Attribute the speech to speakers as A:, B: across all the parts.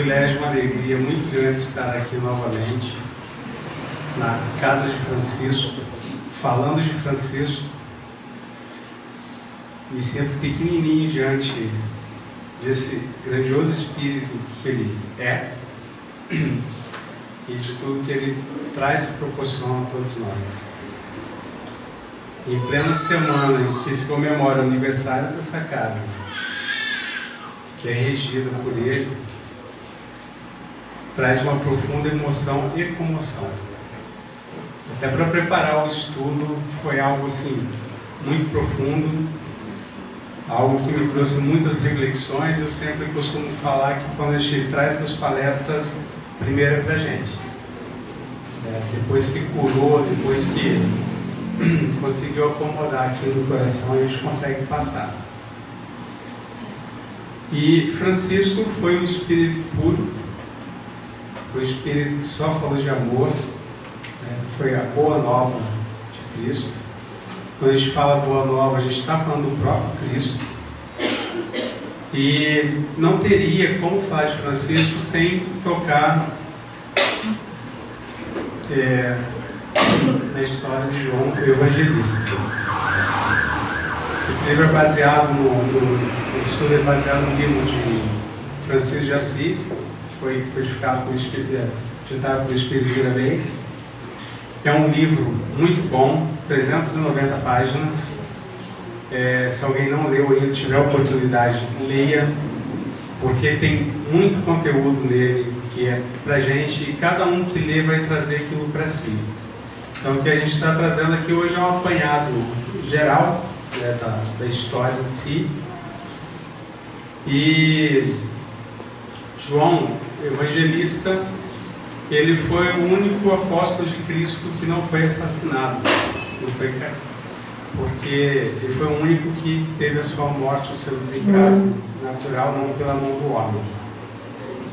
A: privilégio, uma alegria muito grande estar aqui novamente na casa de Francisco, falando de Francisco. Me sinto pequenininho diante desse grandioso espírito que ele é e de tudo que ele traz e proporciona a todos nós. Em plena semana em que se comemora o aniversário dessa casa, que é regida por ele, traz uma profunda emoção e comoção. Até para preparar o estudo foi algo assim muito profundo, algo que me trouxe muitas reflexões. Eu sempre costumo falar que quando a gente traz essas palestras, primeiro é para a gente, depois que curou, depois que conseguiu acomodar aqui no coração, a gente consegue passar. E Francisco foi um espírito puro, foi um espírito que só falou de amor, foi a boa nova de Cristo. Quando a gente fala boa nova, a gente está falando do próprio Cristo. E não teria como falar de Francisco sem tocar na história de João, o Evangelista. Esse livro é baseado estudo é baseado no livro de Francisco de Assis, foi codificado por ditado pelo Espírito de vez. É um livro muito bom, 390 páginas. Se alguém não leu ainda, tiver a oportunidade, leia, porque tem muito conteúdo nele que é pra gente, e cada um que lê vai trazer aquilo para si. Então o que a gente está trazendo aqui hoje é um apanhado geral da história em si. E João, evangelista, ele foi o único apóstolo de Cristo que não foi assassinado, porque ele foi o único que teve a sua morte, o seu desencargo natural, não pela mão do homem.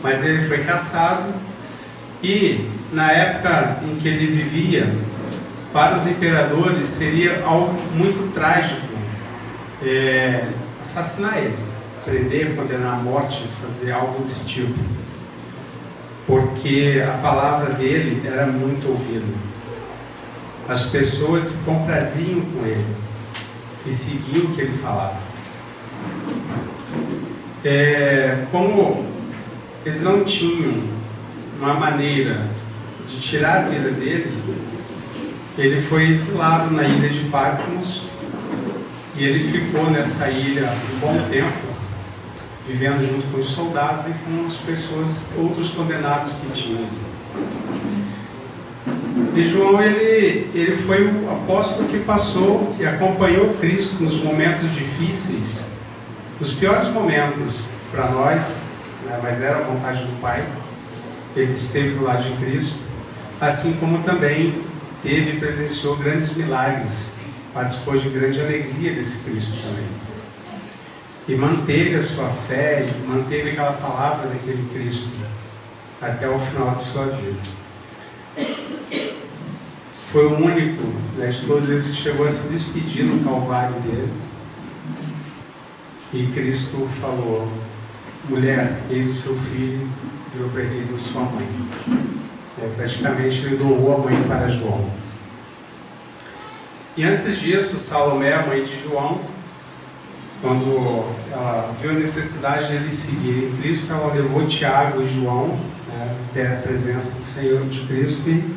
A: Mas ele foi caçado, e na época em que ele vivia, para os imperadores seria algo muito trágico assassinar ele, prender, condenar à morte, fazer algo desse tipo, porque a palavra dele era muito ouvida. As pessoas se compraziam com ele e seguiam o que ele falava. Como eles não tinham uma maneira de tirar a vida dele, ele foi exilado na ilha de Patmos, e ele ficou nessa ilha um bom tempo, vivendo junto com os soldados e com as pessoas, outros condenados que tinham. E João, ele foi o apóstolo que passou e acompanhou Cristo nos momentos difíceis, nos piores momentos para nós, mas era a vontade do Pai. Ele esteve do lado de Cristo, assim como também teve e presenciou grandes milagres, participou de grande alegria desse Cristo também. E manteve a sua fé, e manteve aquela palavra daquele Cristo até o final de sua vida. Foi o único, de todos eles, que chegou a se despedir no Calvário dele. E Cristo falou: mulher, eis o seu filho, e eis a sua mãe. Praticamente ele doou a mãe para João. E antes disso, Salomé, a mãe de João, quando ela viu a necessidade de ele seguir em Cristo, ela levou Tiago e João até a presença do Senhor de Cristo e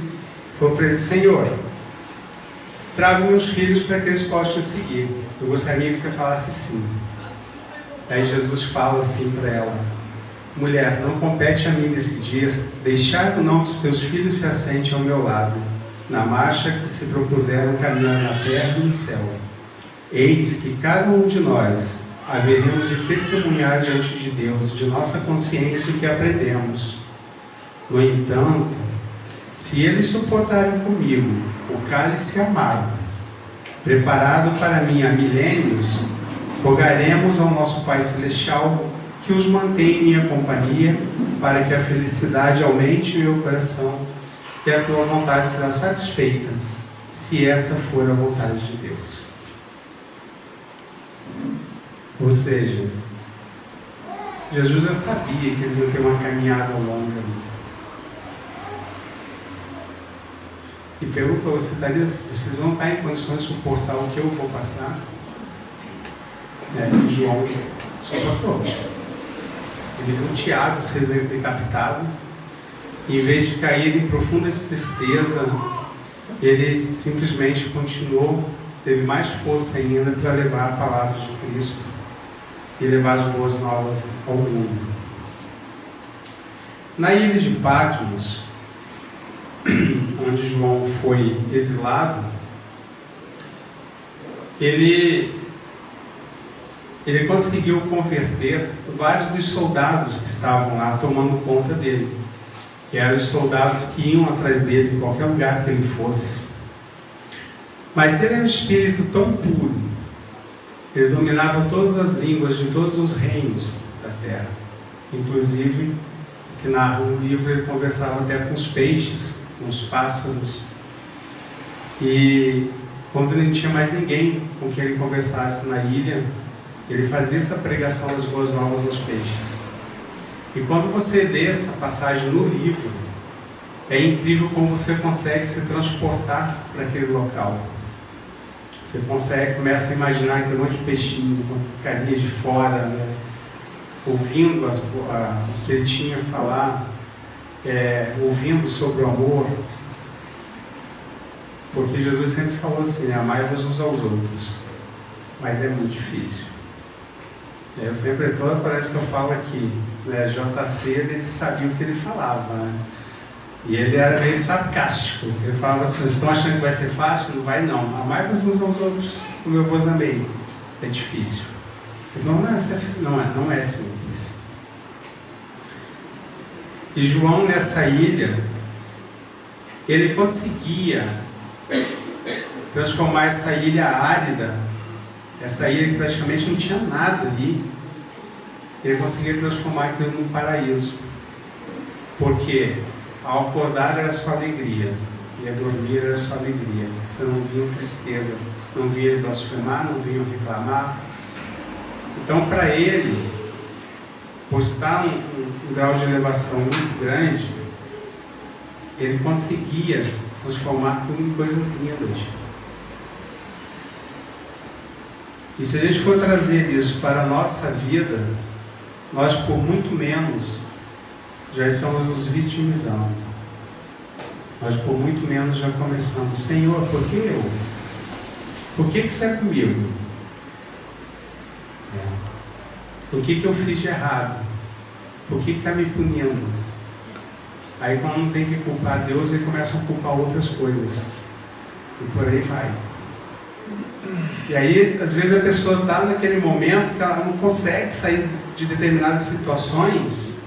A: falou para ele: Senhor, traga meus filhos para que eles possam seguir. Eu gostaria que você falasse sim. Aí Jesus fala assim para ela: mulher, não compete a mim decidir deixar ou não que os teus filhos se assentem ao meu lado, na marcha que se propuseram caminhar na terra e no céu. Eis que cada um de nós haveremos de testemunhar diante de Deus de nossa consciência o que aprendemos. No entanto, se eles suportarem comigo o cálice amargo, preparado para mim há milênios, rogaremos ao nosso Pai Celestial que os mantenha em minha companhia, para que a felicidade aumente em meu coração, e a tua vontade será satisfeita, se essa for a vontade de Deus. Ou seja, Jesus já sabia que eles iam ter uma caminhada longa ali. E perguntou: vocês vão estar em condições de suportar o que eu vou passar? E João suportou. Ele viu Tiago ser decapitado, e em vez de cair em profunda tristeza, ele simplesmente continuou, teve mais força ainda para levar a palavra de Cristo e levar as boas novas ao mundo. Na ilha de Patmos, onde João foi exilado, ele conseguiu converter vários dos soldados que estavam lá tomando conta dele, que eram os soldados que iam atrás dele em qualquer lugar que ele fosse. Mas ele era um espírito tão puro, ele dominava todas as línguas de todos os reinos da terra, inclusive, que narra um livro, ele conversava até com os peixes, com os pássaros, e quando ele não tinha mais ninguém com quem ele conversasse na ilha, ele fazia essa pregação das boas novas aos peixes. E quando você lê essa passagem no livro, é incrível como você consegue se transportar para aquele local. Você começa a imaginar aquele monte de peixinho com carinha de fora, né? Ouvindo o que ele tinha a falar, ouvindo sobre o amor. Porque Jesus sempre falou assim, amai-vos uns aos outros. Mas é muito difícil. Eu sempre, parece que eu falo aqui, né? JC, ele sabia o que ele falava, né? E ele era meio sarcástico. Ele falava assim: vocês estão achando que vai ser fácil? Não vai não. Amai-vos uns aos outros como eu vos amei. É difícil. Então não é simples. E João, nessa ilha, ele conseguia transformar essa ilha árida, essa ilha que praticamente não tinha nada ali, ele conseguia transformar aquilo num paraíso. Porque ao acordar era só alegria, e a dormir era só alegria. Você não via tristeza, não via ele blasfemar, não via reclamar. Então, para ele, por estar num grau de elevação muito grande, ele conseguia transformar tudo em coisas lindas. E se a gente for trazer isso para a nossa vida, nós por muito menos já estamos nos vitimizando. Nós por muito menos já começamos: Senhor, por que eu? Por que isso é comigo? O que eu fiz de errado? Por que está me punindo? Aí quando não tem que culpar Deus, ele começa a culpar outras coisas. E por aí vai. E aí, às vezes a pessoa está naquele momento que ela não consegue sair de determinadas situações,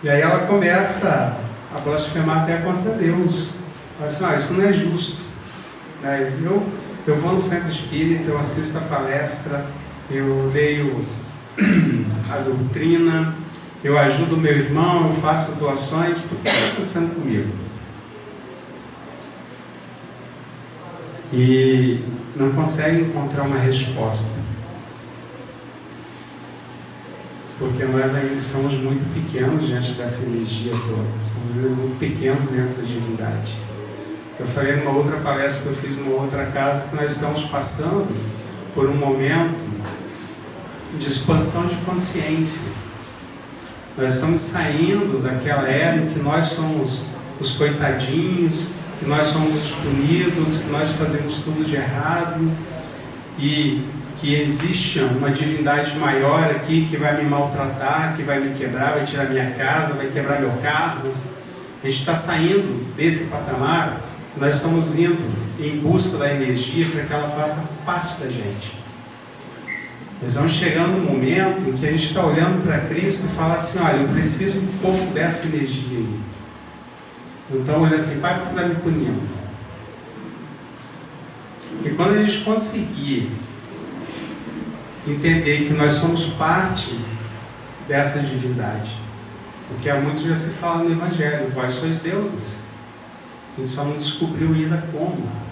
A: e aí ela começa a blasfemar até contra Deus. Fala assim: isso não é justo. Eu vou no centro espírita, eu assisto a palestra, eu leio a doutrina, eu ajudo o meu irmão, eu faço doações. Por que está acontecendo comigo? E não consegue encontrar uma resposta, porque nós ainda estamos muito pequenos diante dessa energia toda, estamos ainda muito pequenos dentro da divindade. Eu falei numa outra palestra que eu fiz numa outra casa que nós estamos passando por um momento de expansão de consciência. Nós estamos saindo daquela era em que nós somos os coitadinhos, que nós somos os punidos, que nós fazemos tudo de errado, e que existe uma divindade maior aqui que vai me maltratar, que vai me quebrar, vai tirar minha casa, vai quebrar meu carro. A gente está saindo desse patamar, nós estamos indo em busca da energia para que ela faça parte da gente. Nós vamos chegando num momento em que a gente está olhando para Cristo e fala assim: olha, eu preciso um pouco dessa energia aí. Então, olha assim: Pai, por que está me punindo? E quando a gente conseguir entender que nós somos parte dessa divindade, porque há muito já se fala no Evangelho: vós sois deuses. A gente só não descobriu ainda como.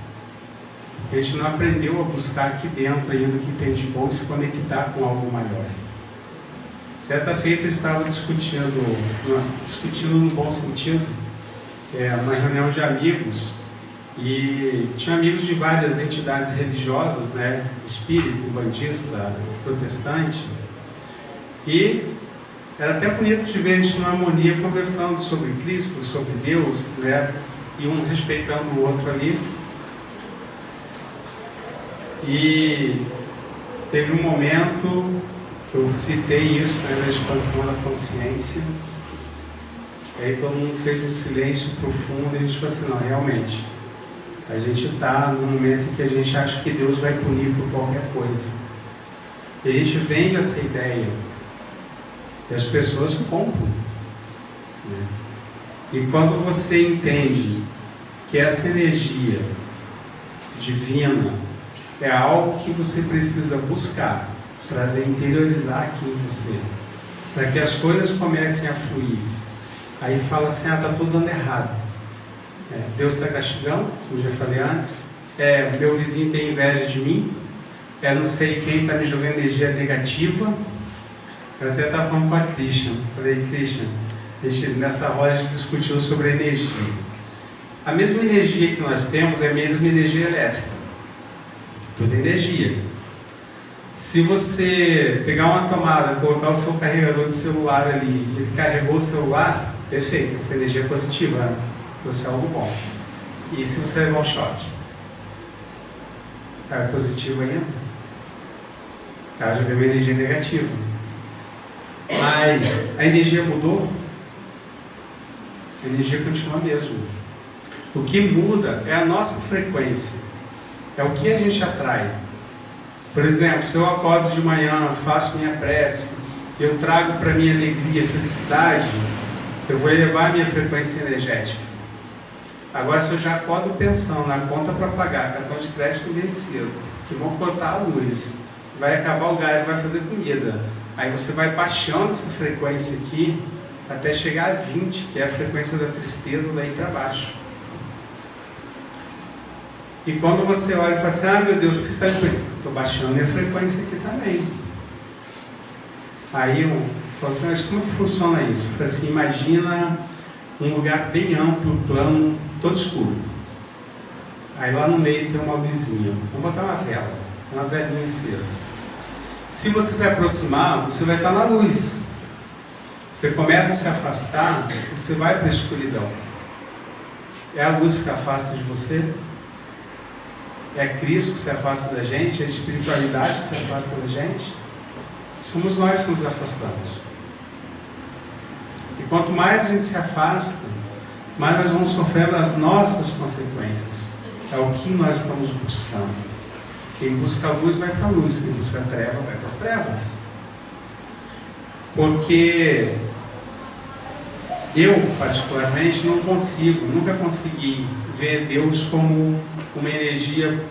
A: A gente não aprendeu a buscar aqui dentro ainda o que tem de bom e se conectar com algo maior. Certa feita eu estava discutindo no bom sentido, uma reunião de amigos, e tinha amigos de várias entidades religiosas, né, espírita, umbandista, protestante, e era até bonito de ver a gente numa harmonia conversando sobre Cristo, sobre Deus, né, e um respeitando o outro ali. E teve um momento que eu citei isso, né, na expansão da consciência. E aí todo mundo fez um silêncio profundo e a gente falou assim, não, realmente, a gente está no momento em que a gente acha que Deus vai punir por qualquer coisa. E a gente vende essa ideia. E as pessoas compram. Né? E quando você entende que essa energia divina é algo que você precisa buscar, trazer, interiorizar aqui em você, para que as coisas comecem a fluir. Aí fala assim, está tudo dando errado. Deus está castigando, como já falei antes. Meu vizinho tem inveja de mim. Não sei quem está me jogando energia negativa. Eu até estava falando com a Christian. Falei, Christian, nessa roda a gente discutiu sobre a energia. A mesma energia que nós temos é a mesma energia elétrica. Tudo é energia. Se você pegar uma tomada, colocar o seu carregador de celular ali, ele carregou o celular, perfeito, essa energia é positiva, né? Isso é algo bom. E se você levar um choque? É positivo ainda? Já veio uma energia negativa. Mas a energia mudou? A energia continua a mesma. O que muda é a nossa frequência. É o que a gente atrai. Por exemplo, se eu acordo de manhã, faço minha prece, eu trago para mim alegria, felicidade, eu vou elevar a minha frequência energética. Agora, se eu já acordo pensando na conta para pagar, cartão de crédito vencido, que vão cortar a luz, vai acabar o gás, vai fazer comida, aí você vai baixando essa frequência aqui até chegar a 20, que é a frequência da tristeza, daí para baixo. E quando você olha e fala assim, meu Deus, o que você está fazendo? Estou baixando minha frequência aqui também. Aí eu falo assim, mas como que funciona isso? Eu falo assim, imagina um lugar bem amplo, plano, todo escuro. Aí lá no meio tem uma luzinha. Vamos botar uma vela, uma velinha acesa. Se você se aproximar, você vai estar na luz. Você começa a se afastar, você vai para a escuridão. É a luz que se afasta de você? É Cristo que se afasta da gente? É a espiritualidade que se afasta da gente? Somos nós que nos afastamos. E quanto mais a gente se afasta, mais nós vamos sofrendo as nossas consequências. É o que nós estamos buscando. Quem busca a luz vai para a luz, quem busca a treva vai para as trevas. Porque eu, particularmente, nunca consegui ver Deus como uma energia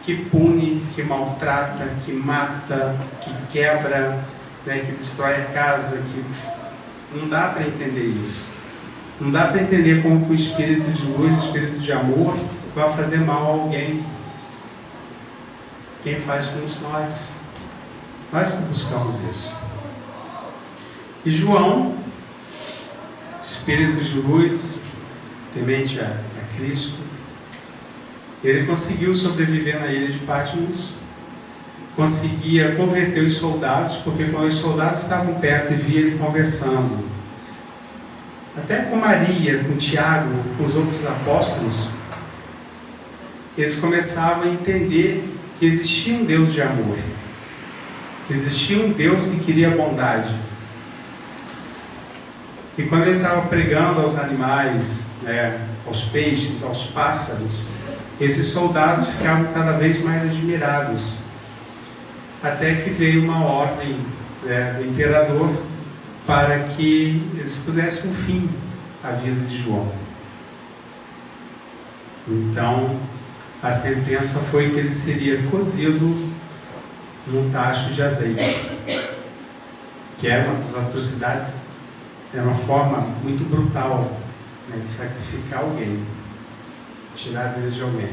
A: que pune, que maltrata, que mata, que quebra, né, que destrói a casa, que não dá para entender isso. Não dá para entender como que o espírito de luz, o espírito de amor, vai fazer mal a alguém. Quem faz somos nós. Nós que buscamos isso. E João, espírito de luz, temente a Cristo, ele conseguiu sobreviver na ilha de Patmos, conseguia converter os soldados, porque quando os soldados estavam perto e via ele conversando, até com Maria, com Tiago, com os outros apóstolos, eles começavam a entender que existia um Deus de amor, que existia um Deus que queria bondade. E quando ele estava pregando aos animais, aos peixes, aos pássaros, esses soldados ficavam cada vez mais admirados. Até que veio uma ordem do imperador para que eles pusessem um fim à vida de João. Então, a sentença foi que ele seria cozido num tacho de azeite, que era uma das atrocidades, era uma forma muito brutal, de sacrificar alguém, tirar a vida de alguém.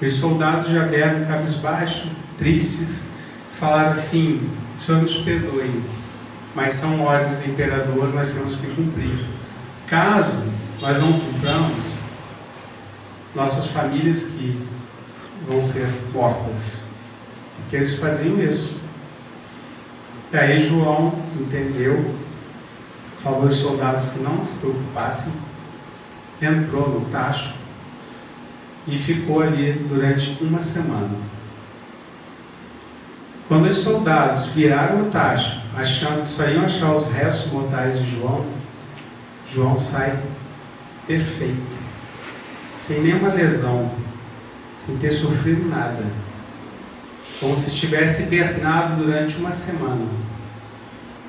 A: Os soldados já vieram cabisbaixo, tristes, falaram assim: Senhor, nos perdoe, mas são ordens do imperador, nós temos que cumprir. Caso nós não cumpramos, nossas famílias que vão ser mortas, porque eles faziam isso. E aí João entendeu, falou aos soldados que não se preocupassem, entrou no tacho e ficou ali durante uma semana. Quando os soldados viraram o tacho, achando que só iam achar os restos mortais de João, João sai perfeito, sem nenhuma lesão, sem ter sofrido nada, como se tivesse hibernado durante uma semana.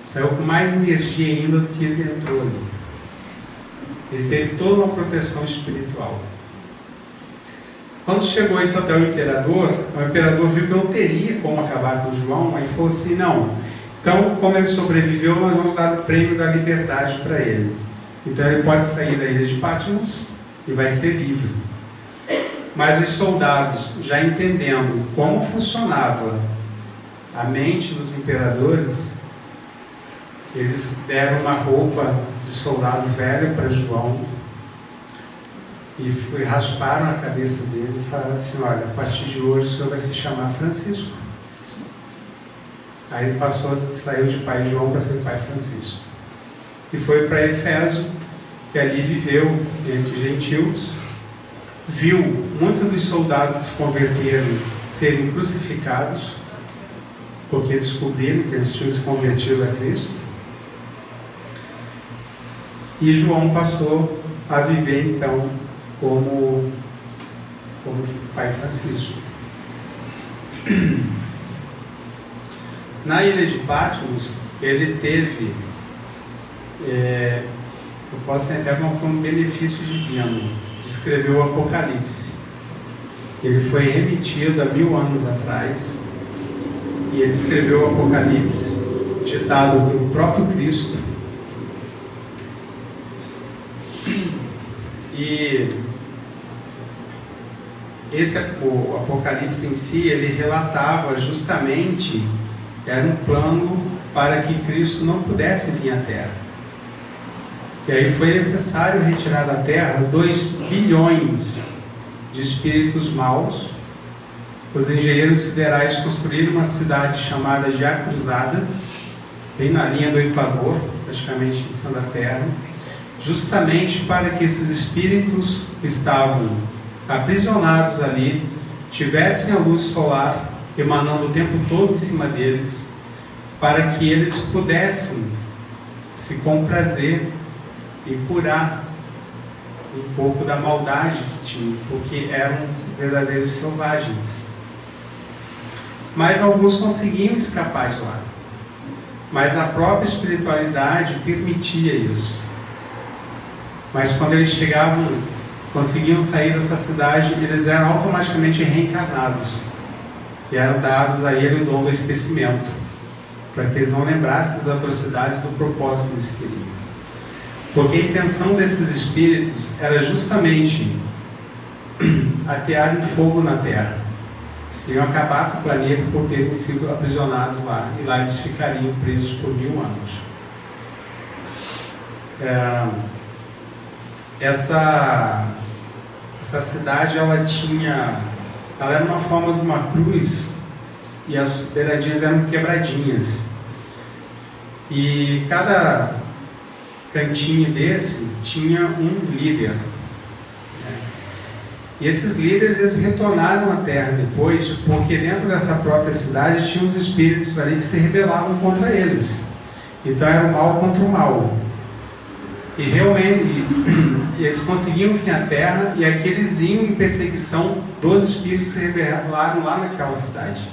A: Saiu com mais energia ainda do que ele entrou ali. Ele teve toda uma proteção espiritual. Quando chegou isso até o imperador viu que não teria como acabar com João, aí falou assim: não, então como ele sobreviveu, nós vamos dar o prêmio da liberdade para ele. Então ele pode sair da ilha de Patmos e vai ser livre. Mas os soldados, já entendendo como funcionava a mente dos imperadores, eles deram uma roupa de soldado velho para João e rasparam a cabeça dele e falaram assim: olha, a partir de hoje o senhor vai se chamar Francisco. Aí ele saiu de pai João para ser pai Francisco. E foi para Éfeso, e ali viveu entre gentios, viu muitos dos soldados que se converteram serem crucificados, porque descobriram que eles tinham se convertido a Cristo. E João passou a viver então como pai Francisco. Na ilha de Patmos, ele teve, eu posso até falar um benefício divino, de escrever o Apocalipse. Ele foi remitido há 1000 anos atrás, e ele escreveu o Apocalipse, ditado pelo próprio Cristo. E o Apocalipse em si, ele relatava justamente, era um plano para que Cristo não pudesse vir à Terra. E aí foi necessário retirar da Terra 2 bilhões de espíritos maus. Os engenheiros siderais construíram uma cidade chamada de Acruzada, bem na linha do Equador, praticamente em cima da Terra, justamente para que esses espíritos que estavam aprisionados ali tivessem a luz solar emanando o tempo todo em cima deles, para que eles pudessem se comprazer e curar um pouco da maldade que tinham, porque eram verdadeiros selvagens. Mas alguns conseguiam escapar de lá, mas a própria espiritualidade permitia isso. Mas quando eles chegavam, conseguiam sair dessa cidade, eles eram automaticamente reencarnados e eram dados a ele o dom do esquecimento, para que eles não lembrassem das atrocidades do propósito que eles queriam. Porque a intenção desses espíritos era justamente atearem fogo na Terra. Eles queriam acabar com o planeta por terem sido aprisionados lá, e lá eles ficariam presos por 1000 anos. Essa cidade, ela era uma forma de uma cruz, e as beiradinhas eram quebradinhas, e cada cantinho desse tinha um líder, né? E esses líderes, eles retornaram à Terra depois, porque dentro dessa própria cidade tinha os espíritos ali que se rebelavam contra eles. Então era o mal contra o mal. E realmente eles conseguiam vir à Terra, e aqui eles iam em perseguição dos espíritos que se rebelaram lá naquela cidade.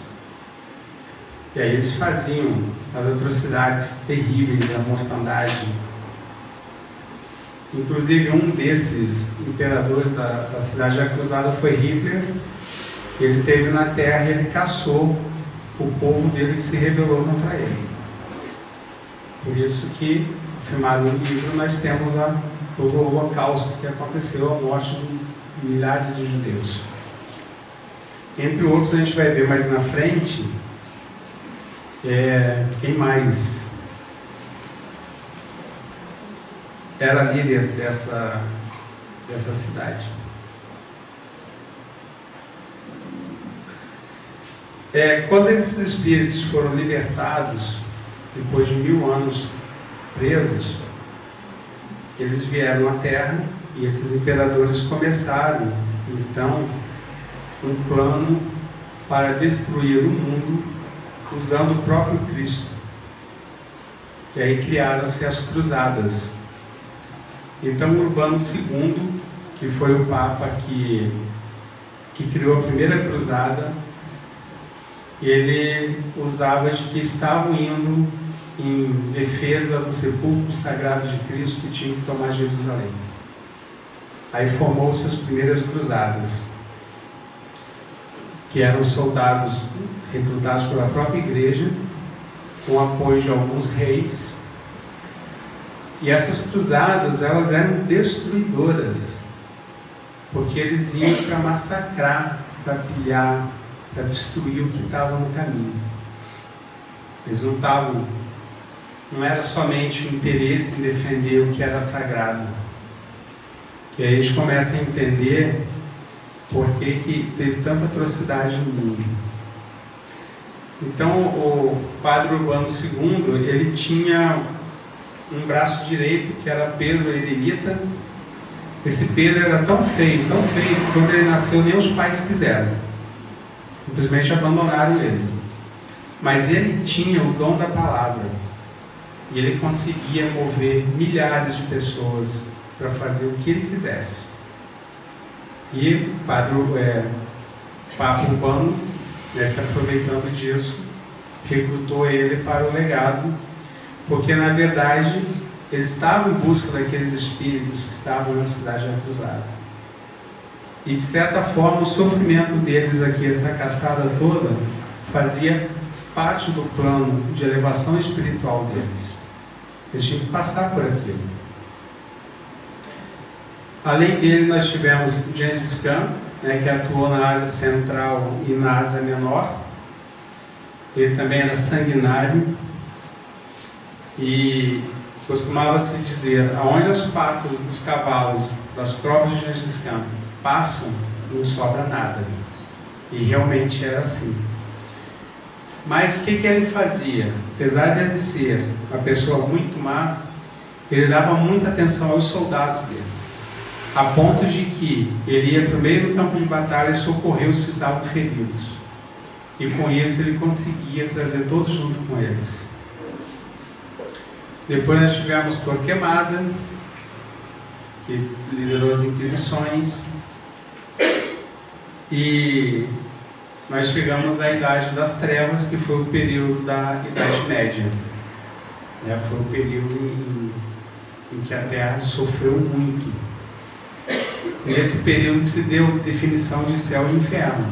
A: E aí eles faziam as atrocidades terríveis, a mortandade. Inclusive um desses imperadores da cidade acusada foi Hitler. Ele esteve na Terra e ele caçou o povo dele que se rebelou contra ele. Por isso que, afirmado no livro, nós temos todo o holocausto que aconteceu, a morte de milhares de judeus. Entre outros, a gente vai ver mais na frente quem mais era líder dessa cidade. Quando esses espíritos foram libertados, depois de 1000 anos presos, eles vieram à Terra e esses imperadores começaram, então, um plano para destruir o mundo usando o próprio Cristo. E aí criaram-se as cruzadas. Então, Urbano II, que foi o Papa que criou a primeira cruzada, ele usava de que estavam indo em defesa do sepulcro sagrado de Cristo e tinham que tomar Jerusalém. Aí formou-se as primeiras cruzadas, que eram soldados recrutados pela própria igreja, com apoio de alguns reis. E essas cruzadas, elas eram destruidoras, porque eles iam para massacrar, para pilhar, para destruir o que estava no caminho. Eles não era somente o interesse em defender o que era sagrado. E aí a gente começa a entender por que teve tanta atrocidade no mundo. Então, o padre Urbano II, ele tinha um braço direito, que era Pedro Eremita. Esse Pedro era tão feio, que quando ele nasceu nem os pais quiseram. Simplesmente abandonaram ele. Mas ele tinha o dom da palavra. E ele conseguia mover milhares de pessoas para fazer o que ele quisesse. E o Papa Urbano, se aproveitando disso, recrutou ele para o legado, porque na verdade eles estavam em busca daqueles espíritos que estavam na cidade acusada. E de certa forma o sofrimento deles aqui, essa caçada toda, fazia parte do plano de elevação espiritual deles. Eles tinham que passar por aquilo. Além dele, nós tivemos Gengis Khan, que atuou na Ásia Central e na Ásia Menor. Ele também era sanguinário e costumava-se dizer: aonde as patas dos cavalos das tropas de Gengis Khan passam, não sobra nada. E realmente era assim. Mas o que ele fazia? Apesar de ele ser uma pessoa muito má, ele dava muita atenção aos soldados deles, a ponto de que ele ia para o meio do campo de batalha e socorrer os que estavam feridos. E com isso ele conseguia trazer todos junto com eles. Depois nós tivemos Torquemada, que liderou as Inquisições. E nós chegamos à Idade das Trevas, que foi o período da Idade Média. Foi o período em que a Terra sofreu muito. Nesse período se deu definição de céu e inferno,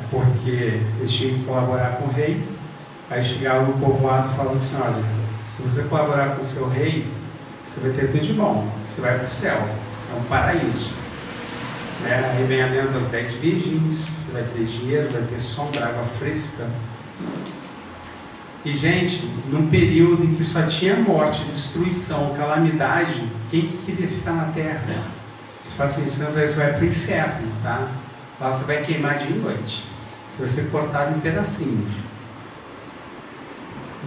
A: porque eles tinham que colaborar com o rei. Aí chegava no povoado e falava assim: olha, se você colaborar com o seu rei, você vai ter tudo de bom, você vai para o céu, é um paraíso. Aí vem a lenda das 10 virgens, você vai ter dinheiro, vai ter sombra, água fresca. E gente, num período em que só tinha morte, destruição, calamidade, quem que queria ficar na terra? Tipo assim, você vai para o inferno, tá? Lá você vai queimar dia e noite, você vai ser cortado em pedacinhos.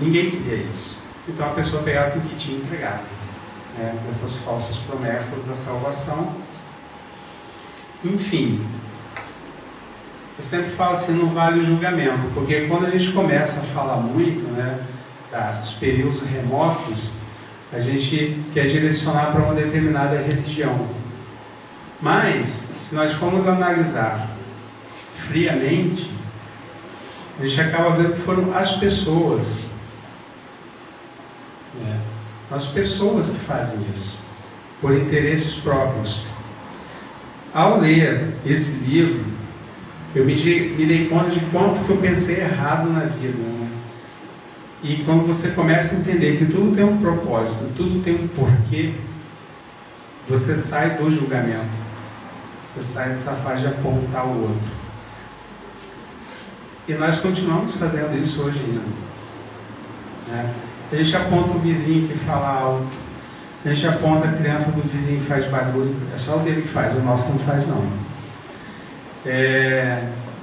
A: Ninguém queria isso. Então a pessoa pegava tudo que tinha entregado, dessas falsas promessas da salvação. Enfim, eu sempre falo assim, não vale o julgamento, porque quando a gente começa a falar muito, dos períodos remotos, a gente quer direcionar para uma determinada religião. Mas, se nós formos analisar friamente, a gente acaba vendo que foram as pessoas. São as pessoas que fazem isso, por interesses próprios. Ao ler esse livro, eu me dei conta de quanto que eu pensei errado na vida. E quando você começa a entender que tudo tem um propósito, tudo tem um porquê, você sai do julgamento. Você sai dessa fase de apontar o outro. E nós continuamos fazendo isso hoje ainda. A gente aponta o vizinho que fala alto, A gente aponta a criança do vizinho faz barulho, é só o dele que faz, o nosso não faz não.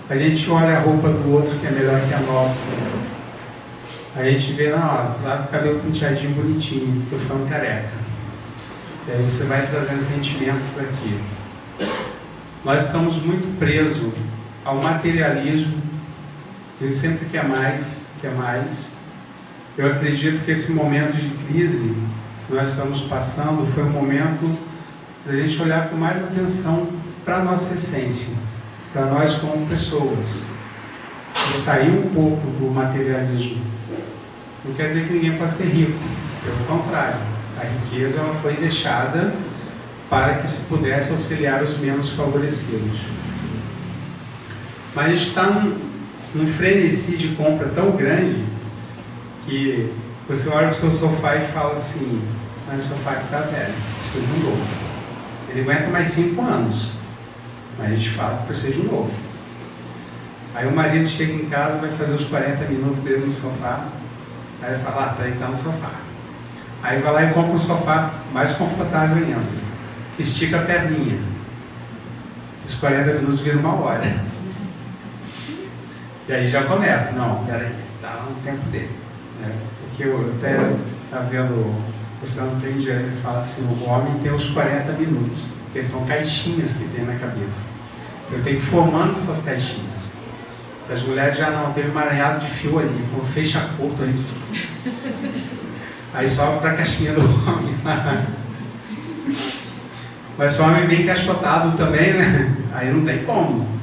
A: A gente olha a roupa do outro que é melhor que a nossa. A gente vê, não, lá do cabelo penteadinho bonitinho, tô ficando careca. E aí você vai trazendo sentimentos aqui. Nós estamos muito presos ao materialismo. Ele sempre quer mais, quer mais. Eu acredito que esse momento de crise que nós estamos passando foi um momento da gente olhar com mais atenção para a nossa essência, para nós como pessoas, e sair um pouco do materialismo. Não quer dizer que ninguém pode ser rico, pelo contrário, a riqueza ela foi deixada para que se pudesse auxiliar os menos favorecidos. Mas a gente está num frenesi de compra tão grande que você olha para o seu sofá e fala assim: mas o sofá que está velho, precisa de um novo. Ele aguenta mais 5 anos, mas a gente fala que precisa de um novo. Aí o marido chega em casa, vai fazer os 40 minutos dele no sofá, aí ele fala: tá deitado no sofá. Aí vai lá e compra um sofá mais confortável ainda, que estica a perninha. Esses 40 minutos viram 1 hora. E aí já começa: não, peraí, dá um tempo dele. Porque eu até estava vendo o Luciano Trendiano, ele fala assim: o homem tem os 40 minutos, porque são caixinhas que tem na cabeça. Então eu tenho que ir formando essas caixinhas. As mulheres já não, tem um emaranhado de fio ali, quando fecha curto ali, aí sobe para a caixinha do homem. Mas se o homem vem encaixotado também, né? Aí não tem como.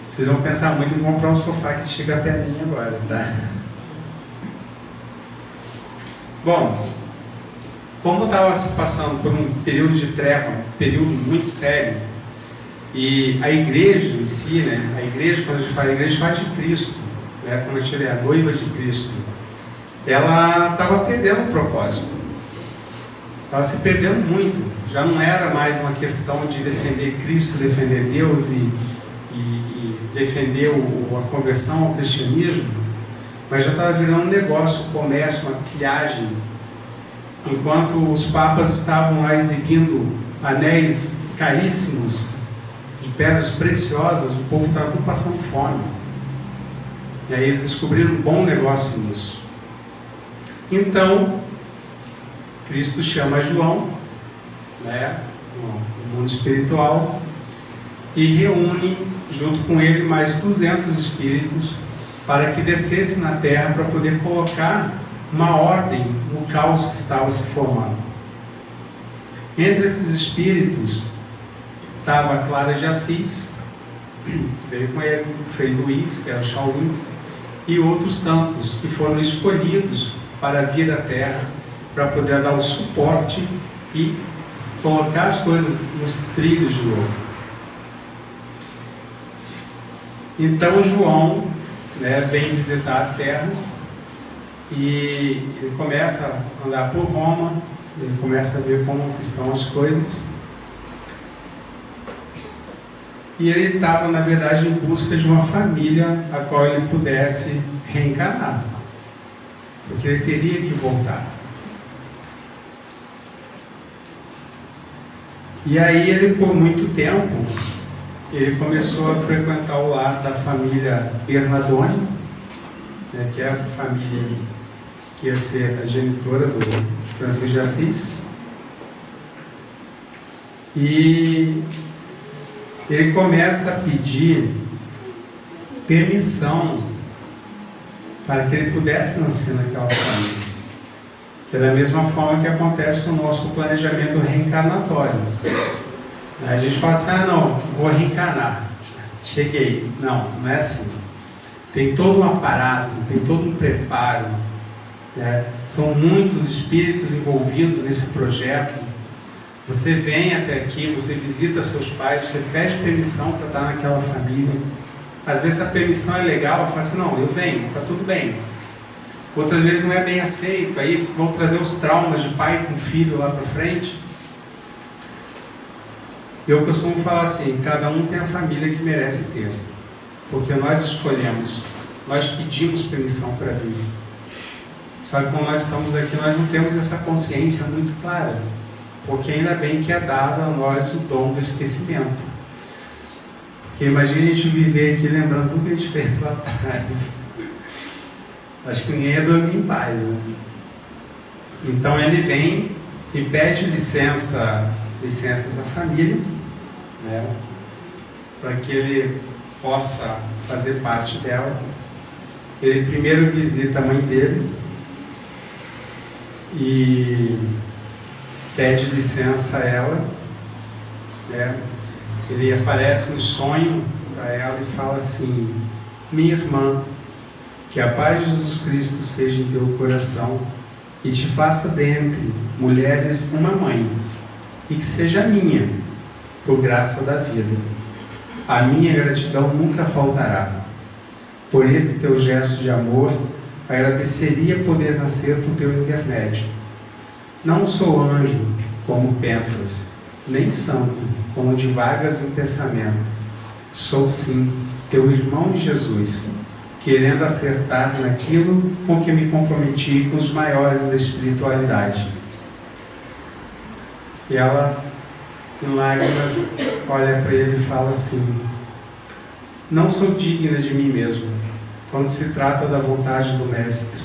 A: Vocês vão pensar muito em comprar um sofá que estica a perninha agora, tá? Bom, como eu estava passando por um período de treva, um período muito sério, e a igreja em si, né? A igreja, quando a gente fala igreja, fala de Cristo, né? Quando a gente é a noiva de Cristo, ela estava perdendo o propósito, estava se perdendo muito. Já não era mais uma questão de defender Cristo, defender Deus e defender a conversão ao cristianismo, mas já estava virando um negócio, um comércio, uma pilhagem. Enquanto os papas estavam lá exibindo anéis caríssimos, de pedras preciosas, o povo estava tudo passando fome. E aí eles descobriram um bom negócio nisso. Então, Cristo chama João, né, no mundo espiritual, e reúne junto com ele mais 200 espíritos para que descesse na terra para poder colocar uma ordem no caos que estava se formando. Entre esses espíritos estava a Clara de Assis, veio com ele, o Frei Luís, que era o Shaolin, e outros tantos que foram escolhidos para vir à terra para poder dar o suporte e colocar as coisas nos trilhos de novo. Então João, né, vem visitar a terra e ele começa a andar por Roma, ele começa a ver como estão as coisas, e ele estava na verdade em busca de uma família a qual ele pudesse reencarnar, porque ele teria que voltar. E aí ele, por muito tempo, ele começou a frequentar o lar da família Bernardoni, né, que é a família que ia ser a genitora do Francisco de Assis. E ele começa a pedir permissão para que ele pudesse nascer naquela família. Que é da mesma forma que acontece no nosso planejamento reencarnatório. A gente fala assim: ah, não, vou reencarnar, cheguei. Não, não é assim. Tem todo um aparato, tem todo um preparo, né? São muitos espíritos envolvidos nesse projeto. Você vem até aqui, você visita seus pais, você pede permissão para estar naquela família. Às vezes a permissão é legal, fala assim: não, eu venho, está tudo bem. Outras vezes não é bem aceito, aí vão trazer os traumas de pai com filho lá para frente. Eu costumo falar assim: cada um tem a família que merece ter, porque nós escolhemos, nós pedimos permissão para vir. Só que quando nós estamos aqui, nós não temos essa consciência muito clara, porque ainda bem que é dado a nós o dom do esquecimento. Porque imagina a gente viver aqui lembrando tudo que a gente fez lá atrás. Acho que ninguém ia dormir em paz, né? Então ele vem e pede licença à família, né, para que ele possa fazer parte dela. Ele primeiro visita a mãe dele e pede licença a ela, né? Ele aparece no sonho para ela e fala assim: minha irmã, que a paz de Jesus Cristo seja em teu coração e te faça dentre mulheres uma mãe, e que seja minha, por graça da vida. A minha gratidão nunca faltará. Por esse teu gesto de amor, agradeceria poder nascer por teu intermédio. Não sou anjo, como pensas, nem santo, como divagas em pensamento. Sou sim teu irmão em Jesus, querendo acertar naquilo com que me comprometi com os maiores da espiritualidade. E ela, em lágrimas, olha para ele e fala assim: não sou digna de mim mesmo, quando se trata da vontade do Mestre.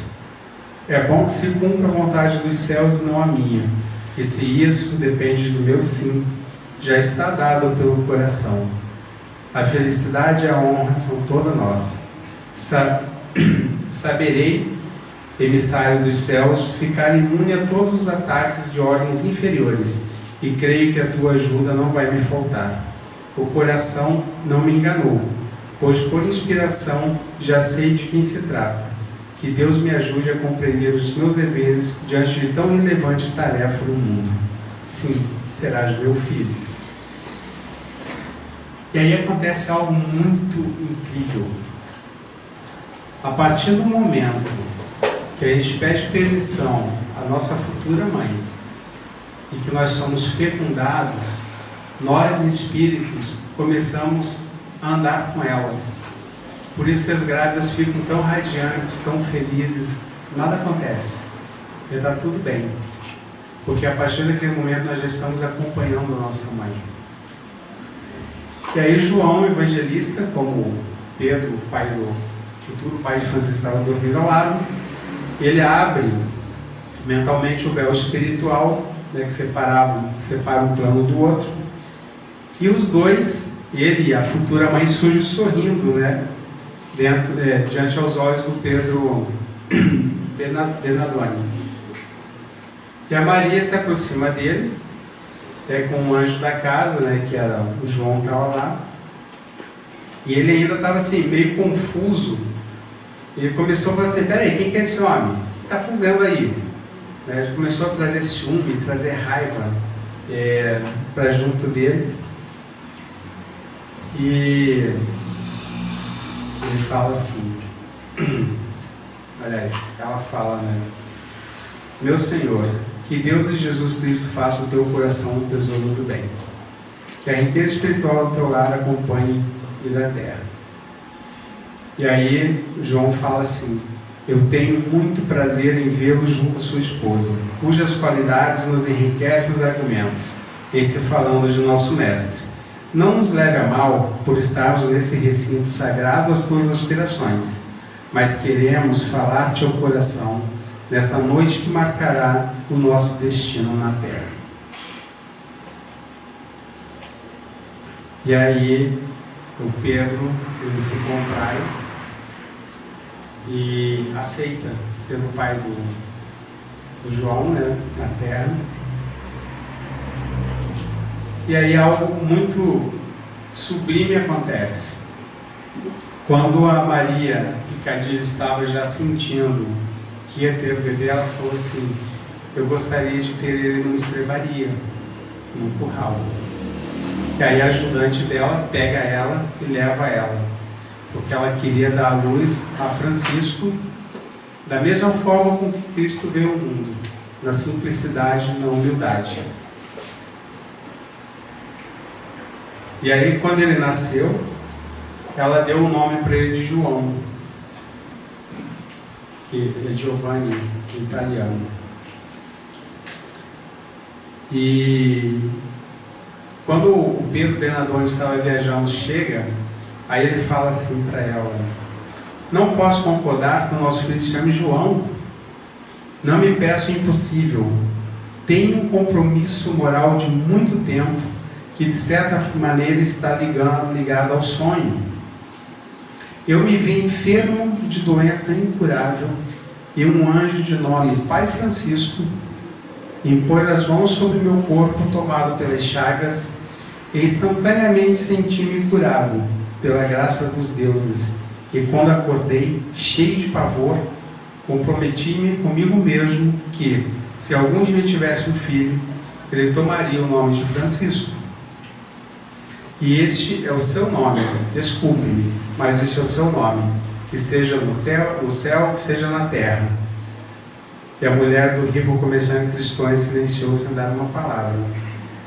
A: É bom que se cumpra a vontade dos céus e não a minha, e se isso depende do meu sim, já está dado pelo coração. A felicidade e a honra são toda nossa. Saberei, emissário dos céus, ficar imune a todos os ataques de ordens inferiores, e creio que a tua ajuda não vai me faltar. O coração não me enganou, pois por inspiração já sei de quem se trata. Que Deus me ajude a compreender os meus deveres diante de tão relevante tarefa no mundo. Sim, serás meu filho. E aí acontece algo muito incrível. A partir do momento que a gente pede permissão à nossa futura mãe e que nós somos fecundados, nós espíritos começamos a andar com ela. Por isso que as grávidas ficam tão radiantes, tão felizes. Nada acontece, já está tudo bem, porque a partir daquele momento nós já estamos acompanhando a nossa mãe. E aí João, evangelista, como Pedro, o pai do futuro pai de Francisco, estava dormindo ao lado, ele abre mentalmente o véu espiritual, né, que separa um plano do outro, e os dois, ele e a futura mãe, surgem sorrindo, né, diante aos olhos do Pedro Bernardoni. E a Maria se aproxima dele, com um anjo da casa, né, que era o João, estava lá, e ele ainda estava assim, meio confuso. Ele começou a falar assim: peraí, quem que é esse homem? O que está fazendo aí? Né, ele começou a trazer ciúme, trazer raiva para junto dele. E ele fala assim, aliás, ela fala, né: meu Senhor, que Deus e Jesus Cristo façam o teu coração um tesouro do bem, que a riqueza espiritual do teu lar acompanhe e da terra. E aí João fala assim: eu tenho muito prazer em vê-lo junto à sua esposa, cujas qualidades nos enriquecem os argumentos, em se falando de nosso Mestre. Não nos leve a mal por estarmos nesse recinto sagrado às tuas aspirações, mas queremos falar-te ao coração nessa noite que marcará o nosso destino na terra. E aí o Pedro, ele se contrai e aceita ser o pai do João, né, na terra. E aí algo muito sublime acontece. Quando a Maria Picadilho estava já sentindo que ia ter o bebê, ela falou assim: eu gostaria de ter ele numa estrebaria, num curral. E aí a ajudante dela pega ela e leva ela, porque ela queria dar à luz a Francisco da mesma forma com que Cristo veio ao mundo, na simplicidade e na humildade. E aí, quando ele nasceu, ela deu o nome para ele de João, que é Giovanni, italiano. E quando o Pedro Bernardone estava viajando, chega, aí ele fala assim para ela: não posso concordar que o nosso filho se chame João. Não me peço impossível. Tenho um compromisso moral de muito tempo que de certa maneira está ligado ao sonho. Eu me vi enfermo de doença incurável e um anjo de nome Pai Francisco impôs as mãos sobre meu corpo tomado pelas chagas e instantaneamente senti-me curado pela graça dos deuses. E quando acordei, cheio de pavor, comprometi-me comigo mesmo que, se algum dia tivesse um filho, ele tomaria o nome de Francisco. E este é o seu nome, desculpe-me, mas este é o seu nome, que seja no céu, que seja na terra. E a mulher do rico comerciante cristão silenciou sem dar uma palavra.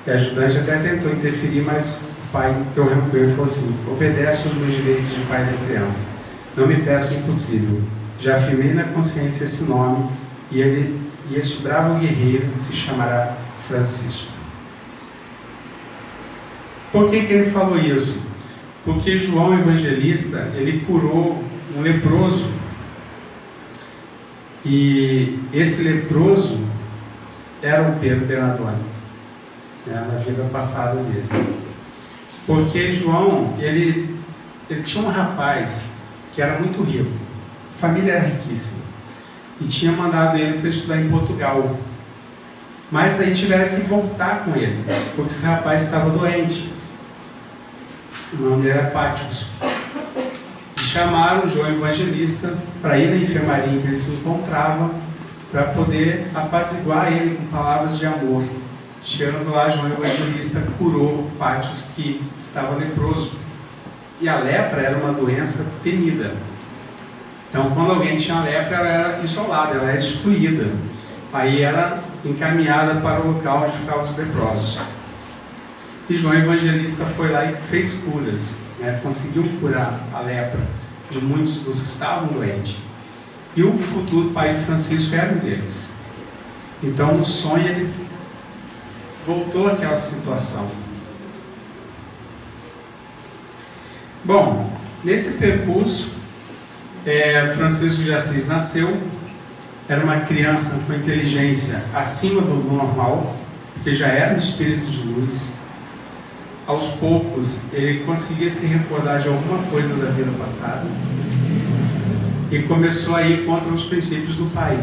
A: E a ajudante até tentou interferir, mas o pai interrompeu e falou assim: obedece os meus direitos de pai da criança. Não me peço o impossível. Já afirmei na consciência esse nome, e este bravo guerreiro se chamará Francisco. Por que ele falou isso? Porque João Evangelista, ele curou um leproso. E esse leproso era o Pedro Bernardone, né, na vida passada dele. Porque João, ele tinha um rapaz que era muito rico, a família era riquíssima, e tinha mandado ele para estudar em Portugal. Mas aí tiveram que voltar com ele, porque esse rapaz estava doente. O nome dele era Pátios. Chamaram João Evangelista para ir na enfermaria em que ele se encontrava, para poder apaziguar ele com palavras de amor. Chegando lá, João Evangelista curou Pátios, que estava leproso. E a lepra era uma doença temida. Então, quando alguém tinha lepra, ela era isolada, ela era excluída. Aí era encaminhada para o local onde ficavam os leprosos. E João Evangelista foi lá e fez curas, né? Conseguiu curar a lepra de muitos dos que estavam doentes. E o futuro pai de Francisco era um deles. Então, no sonho, ele voltou àquela situação. Bom, nesse percurso, Francisco de Assis nasceu, era uma criança com inteligência acima do normal, porque já era um espírito de luz. Aos poucos, ele conseguia se recordar de alguma coisa da vida passada e começou a ir contra os princípios do pai,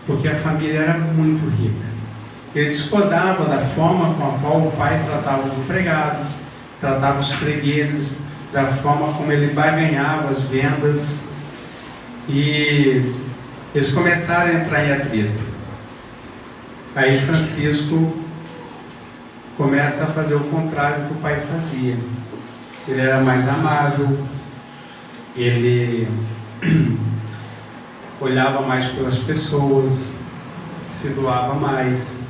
A: porque a família era muito rica. Ele discordava da forma com a qual o pai tratava os empregados, tratava os fregueses, da forma como ele barganhava as vendas, e eles começaram a entrar em atrito. Aí Francisco começa a fazer o contrário do que o pai fazia. Ele era mais amável, ele olhava mais pelas pessoas, se doava mais,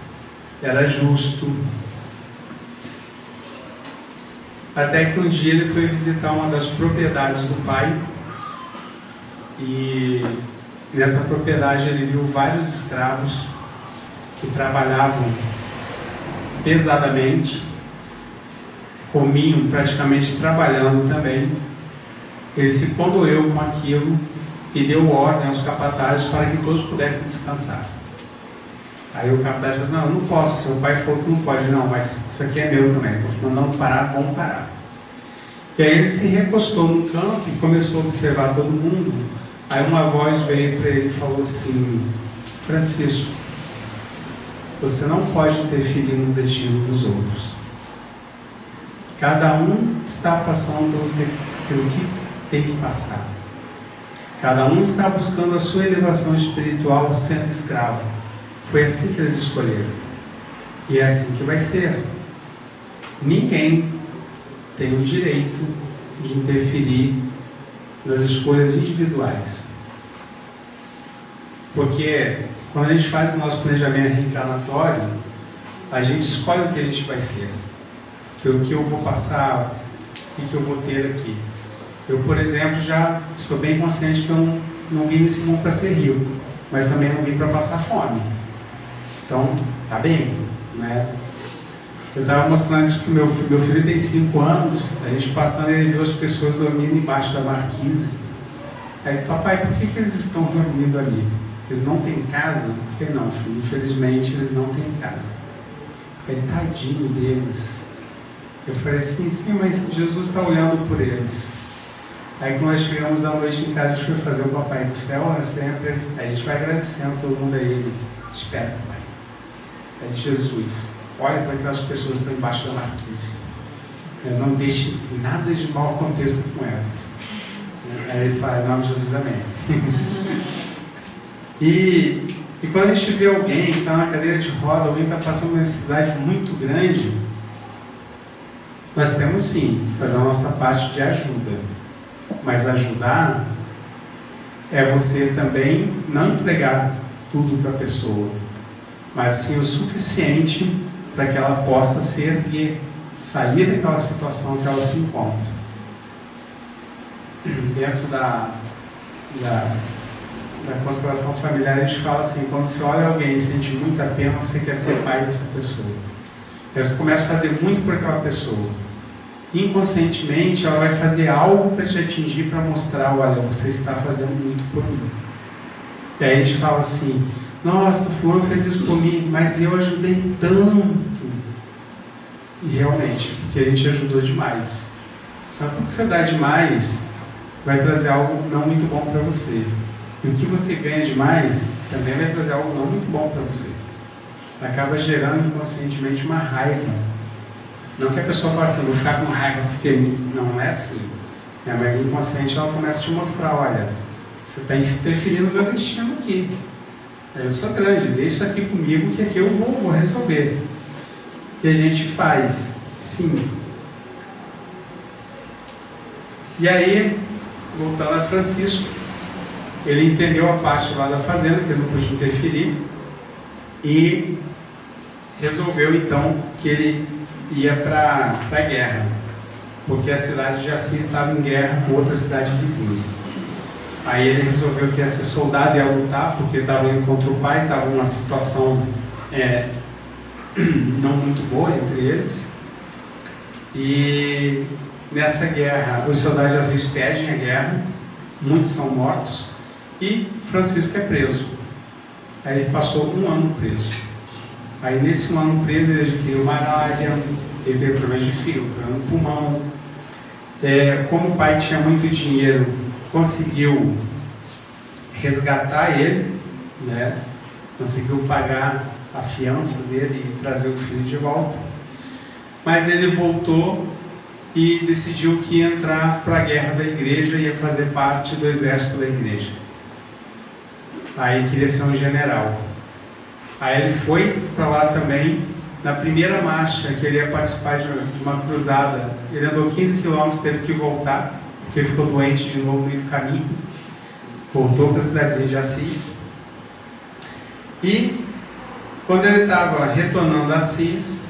A: era justo. Até que um dia ele foi visitar uma das propriedades do pai, e nessa propriedade ele viu vários escravos que trabalhavam pesadamente, comiam praticamente trabalhando também. Ele se condoeu com aquilo e deu ordem aos capatazes para que todos pudessem descansar. Aí o capataz falou assim: não, eu não posso, seu pai falou que não pode. Não, mas isso aqui é meu também, estou mandando parar, vamos parar. E aí ele se recostou no campo e começou a observar todo mundo. Aí uma voz veio para ele e falou assim: Francisco, você não pode interferir no destino dos outros. Cada um está passando pelo que tem que passar. Cada um está buscando a sua elevação espiritual sendo escravo. Foi assim que eles escolheram. E é assim que vai ser. Ninguém tem o direito de interferir nas escolhas individuais. Porque quando a gente faz o nosso planejamento reencarnatório, a gente escolhe o que a gente vai ser, pelo que eu vou passar, o que eu vou ter aqui. Eu, por exemplo, já estou bem consciente que eu não vim nesse mundo para ser rico, mas também não vim para passar fome. Então, tá bem, né? Eu estava mostrando isso para o meu filho tem 5 anos, a gente passando, ele viu as pessoas dormindo embaixo da marquise. Aí, papai, por que eles estão dormindo ali? Eles não têm casa? Eu falei, não, filho, infelizmente eles não têm casa. Ele, tadinho deles. Eu falei assim, sim, mas Jesus está olhando por eles. Aí quando nós chegamos à noite em casa, a gente foi fazer o Papai do Céu, né, sempre. Aí a gente vai agradecendo todo mundo a ele. Espera, papai. Aí Jesus, olha para aquelas pessoas que estão embaixo da marquise. Não deixe que nada de mal aconteça com elas. Aí ele fala, em nome de Jesus, amém. E quando a gente vê alguém que está na cadeira de roda, alguém que está passando uma necessidade muito grande, nós temos sim que fazer a nossa parte de ajuda. Mas ajudar é você também não entregar tudo para a pessoa, mas sim o suficiente para que ela possa se erguer, sair daquela situação que ela se encontra. Dentro da constelação familiar, a gente fala assim, quando você olha alguém e sente muita pena, você quer ser pai dessa pessoa. Aí você começa a fazer muito por aquela pessoa. Inconscientemente, ela vai fazer algo para te atingir, para mostrar, olha, você está fazendo muito por mim. E aí a gente fala assim, nossa, fulano fez isso por mim, mas eu ajudei tanto. E realmente, porque a gente ajudou demais. Então, quando você dá demais, vai trazer algo não muito bom para você. E o que você ganha demais, também vai trazer algo não muito bom para você. Acaba gerando inconscientemente uma raiva. Não que a pessoa fale assim, vou ficar com raiva, porque não é assim. Mas inconsciente ela começa a te mostrar, olha, você está interferindo no meu destino aqui. Eu sou grande, deixa isso aqui comigo que aqui eu vou resolver. E a gente faz, sim. E aí, voltando a Francisco, ele entendeu a parte lá da fazenda, que ele não podia interferir, e resolveu então que ele ia para a guerra, porque a cidade de Assis estava em guerra com outra cidade vizinha. Aí ele resolveu que ia ser soldado e ia lutar, porque estava indo contra o pai, estava uma situação não muito boa entre eles. E nessa guerra, os soldados de Assis pedem a guerra, muitos são mortos, e Francisco é preso. Aí ele passou 1 ano preso. Aí nesse 1 ano preso ele adquiriu malária, ele teve problemas de fígado, problema no pulmão. Como o pai tinha muito dinheiro, conseguiu resgatar ele, né? Conseguiu pagar a fiança dele e trazer o filho de volta. Mas ele voltou e decidiu que ia entrar para a guerra da igreja e ia fazer parte do exército da igreja. Aí queria ser um general. Aí ele foi para lá também. Na primeira marcha que ele ia participar de uma cruzada, ele andou 15 quilômetros, teve que voltar, porque ficou doente de novo no meio do caminho. Voltou para a cidadezinha de Assis. E quando ele estava retornando a Assis,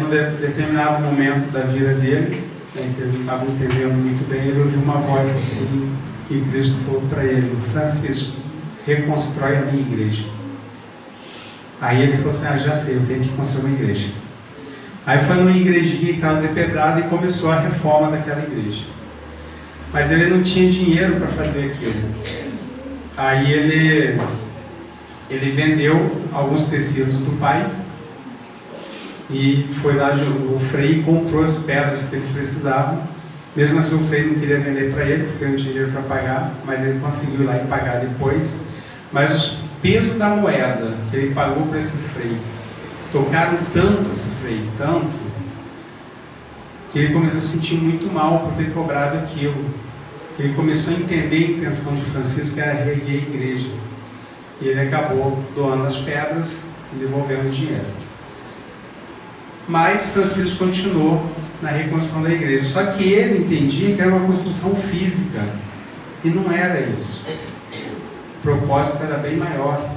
A: num determinado momento da vida dele, que ele não estava entendendo muito bem, ele ouviu uma voz assim, e Cristo falou para ele, Francisco, reconstrói a minha igreja. Aí ele falou assim, já sei, eu tenho que construir uma igreja. Aí foi numa igrejinha que estava depedrada e começou a reforma daquela igreja. Mas ele não tinha dinheiro para fazer aquilo. Aí ele vendeu alguns tecidos do pai e foi lá, o Frei comprou as pedras que ele precisava. Mesmo assim o Frei não queria vender para ele, porque não tinha dinheiro para pagar, mas ele conseguiu ir lá e pagar depois. Mas os pesos da moeda que ele pagou para esse Frei tocaram tanto esse Frei, tanto, que ele começou a se sentir muito mal por ter cobrado aquilo. Ele começou a entender a intenção de Francisco, que era reerguer a igreja. E ele acabou doando as pedras e devolvendo o dinheiro. Mas Francisco continuou na reconstrução da igreja. Só que ele entendia que era uma construção física. E não era isso. O propósito era bem maior.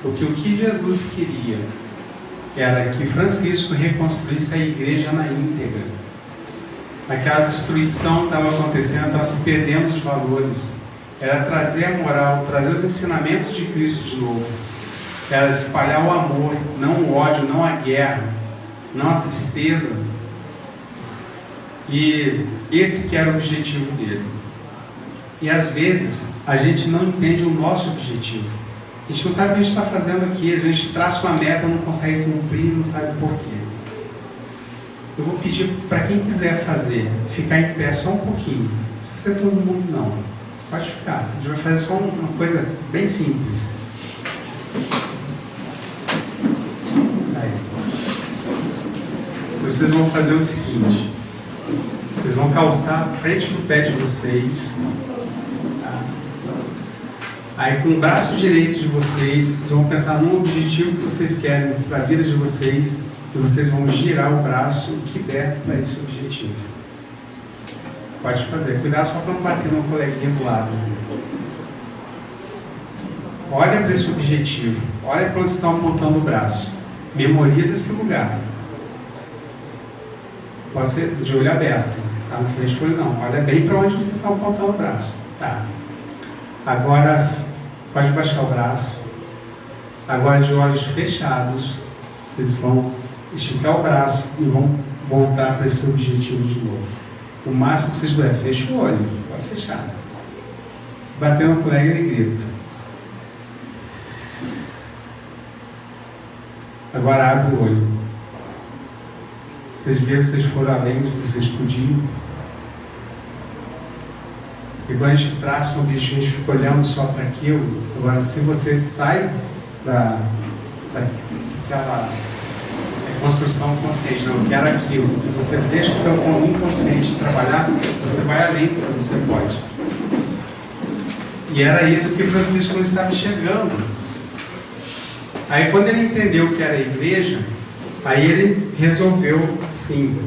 A: Porque o que Jesus queria era que Francisco reconstruísse a igreja na íntegra. Aquela destruição estava acontecendo, estava se perdendo os valores. era trazer a moral, trazer os ensinamentos de Cristo de novo. Era espalhar o amor, não o ódio, não a guerra, não a tristeza. E esse que era o objetivo dele. E às vezes a gente não entende o nosso objetivo. A gente não sabe o que a gente está fazendo aqui. A gente traça uma meta, não consegue cumprir, não sabe por quê. Eu vou pedir para quem quiser fazer, ficar em pé só um pouquinho. Não precisa ser todo mundo não. Pode ficar. A gente vai fazer só uma coisa bem simples. Aí. Vocês vão fazer o seguinte. Vocês vão calçar a frente do pé de vocês. Tá? Aí com o braço direito de vocês vão pensar num objetivo que vocês querem para a vida de vocês. E vocês vão girar o braço que der para esse objetivo. Pode fazer. Cuidado só para não bater no coleguinha do lado. Olha para esse objetivo. Olha para onde vocês estão apontando o braço. Memoriza esse lugar. Pode ser de olho aberto. Tá? Não fecha o olho não. Olha bem para onde vocês estão apontando o braço. Tá. Agora, pode baixar o braço. Agora de olhos fechados, vocês vão esticar o braço e vão voltar para esse objetivo de novo. O máximo que vocês puderem. Fecha o olho. Pode fechar. Se bater no colega, ele grita. Agora abre o olho. Vocês viram que vocês foram além do que vocês podiam. E quando a gente traça um objetivo, a gente fica olhando só para aquilo. Agora, se você sai daquela construção consciente, não, eu quero aquilo, e você deixa o seu inconsciente trabalhar, você vai além do que você pode. E era isso que Francisco não estava enxergando. Aí quando ele entendeu o que era a igreja, aí ele resolveu, sim,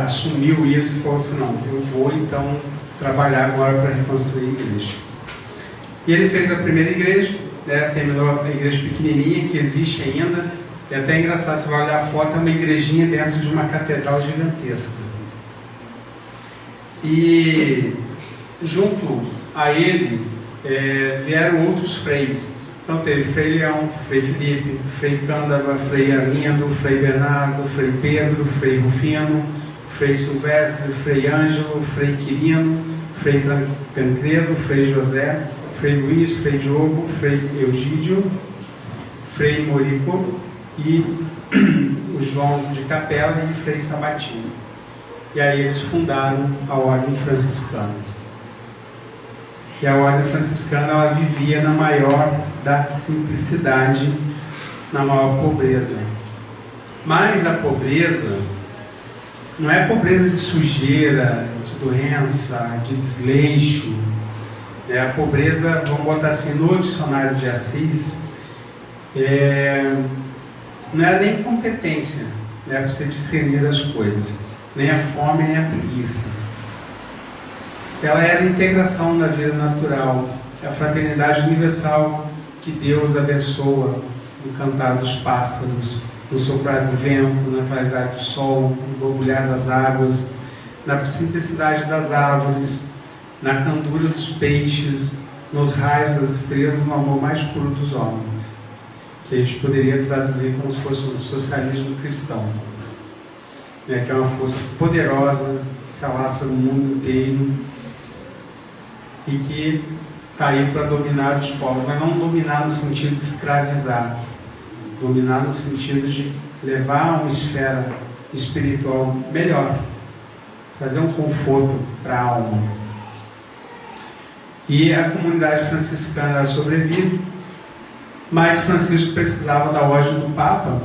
A: assumiu isso e falou assim, não, eu vou então trabalhar agora para reconstruir a igreja. E ele fez a primeira igreja, terminou a igreja pequenininha, que existe ainda. É até engraçado, você vai olhar a foto, é uma igrejinha dentro de uma catedral gigantesca. E junto a ele vieram outros freis. Então teve Frei Leão, Frei Felipe, Frei Cândava, Frei Arlindo, Frei Bernardo, Frei Pedro, Frei Rufino, Frei Silvestre, Frei Ângelo, Frei Quirino, Frei Tancredo, Frei José, Frei Luiz, Frei Diogo, Frei Eugídio, Frei Morico e o João de Capela e Frei Sabatino. E aí eles fundaram a Ordem Franciscana. E a Ordem Franciscana, ela vivia na maior da simplicidade, na maior pobreza. Mas a pobreza não é pobreza de sujeira, de doença, de desleixo. A pobreza, vamos botar assim, no dicionário de Assis, não era nem incompetência, para você discernir as coisas, nem a fome, nem a preguiça. Ela era a integração da vida natural, a fraternidade universal que Deus abençoa no cantar dos pássaros, no soprar do vento, na claridade do sol, no borbulhar das águas, na simplicidade das árvores, na candura dos peixes, nos raios das estrelas, no amor mais puro dos homens, que a gente poderia traduzir como se fosse um socialismo cristão, que é uma força poderosa, que se alastra no mundo inteiro e que está aí para dominar os povos, mas não dominar no sentido de escravizar, dominar no sentido de levar a uma esfera espiritual melhor, trazer um conforto para a alma. E a comunidade franciscana sobrevive, mas Francisco precisava da ordem do Papa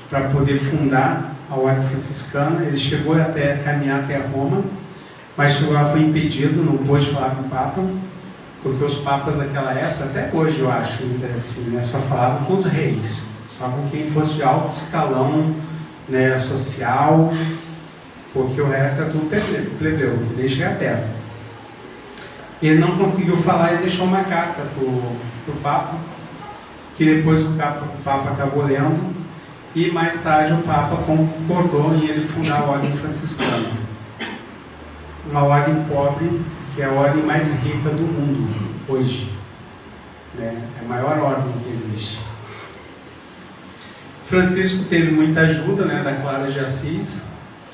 A: para poder fundar a Ordem Franciscana. Ele chegou até caminhar até Roma, mas chegou lá, foi impedido, não pôde falar com o Papa, porque os papas daquela época, até hoje eu acho, assim, só falavam com os reis, só com quem fosse de alto escalão, social, porque o resto era tudo plebeu, que nem chegar perto. Ele não conseguiu falar e deixou uma carta para o Papa, que depois o Papa acabou lendo, e mais tarde o Papa concordou em ele fundar a Ordem Franciscana. Uma ordem pobre, que é a ordem mais rica do mundo hoje, né? É a maior ordem que existe. Francisco teve muita ajuda, né, da Clara de Assis,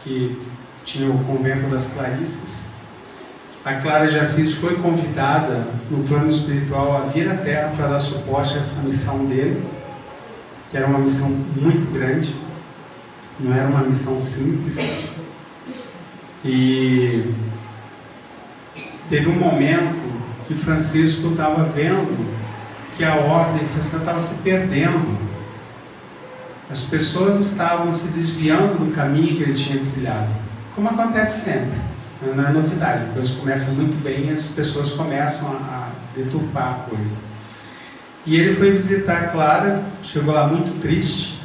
A: que tinha o convento das Clarisses. A Clara de Assis foi convidada no plano espiritual a vir à Terra para dar suporte a essa missão dele, que era uma missão muito grande, não era uma missão simples. E teve um momento que Francisco estava vendo que a ordem cristã estava se perdendo. As pessoas estavam se desviando do caminho que ele tinha trilhado, como acontece sempre, não é novidade. A coisa começa muito bem e as pessoas começam a deturpar a coisa. E ele foi visitar a Clara, chegou lá muito triste.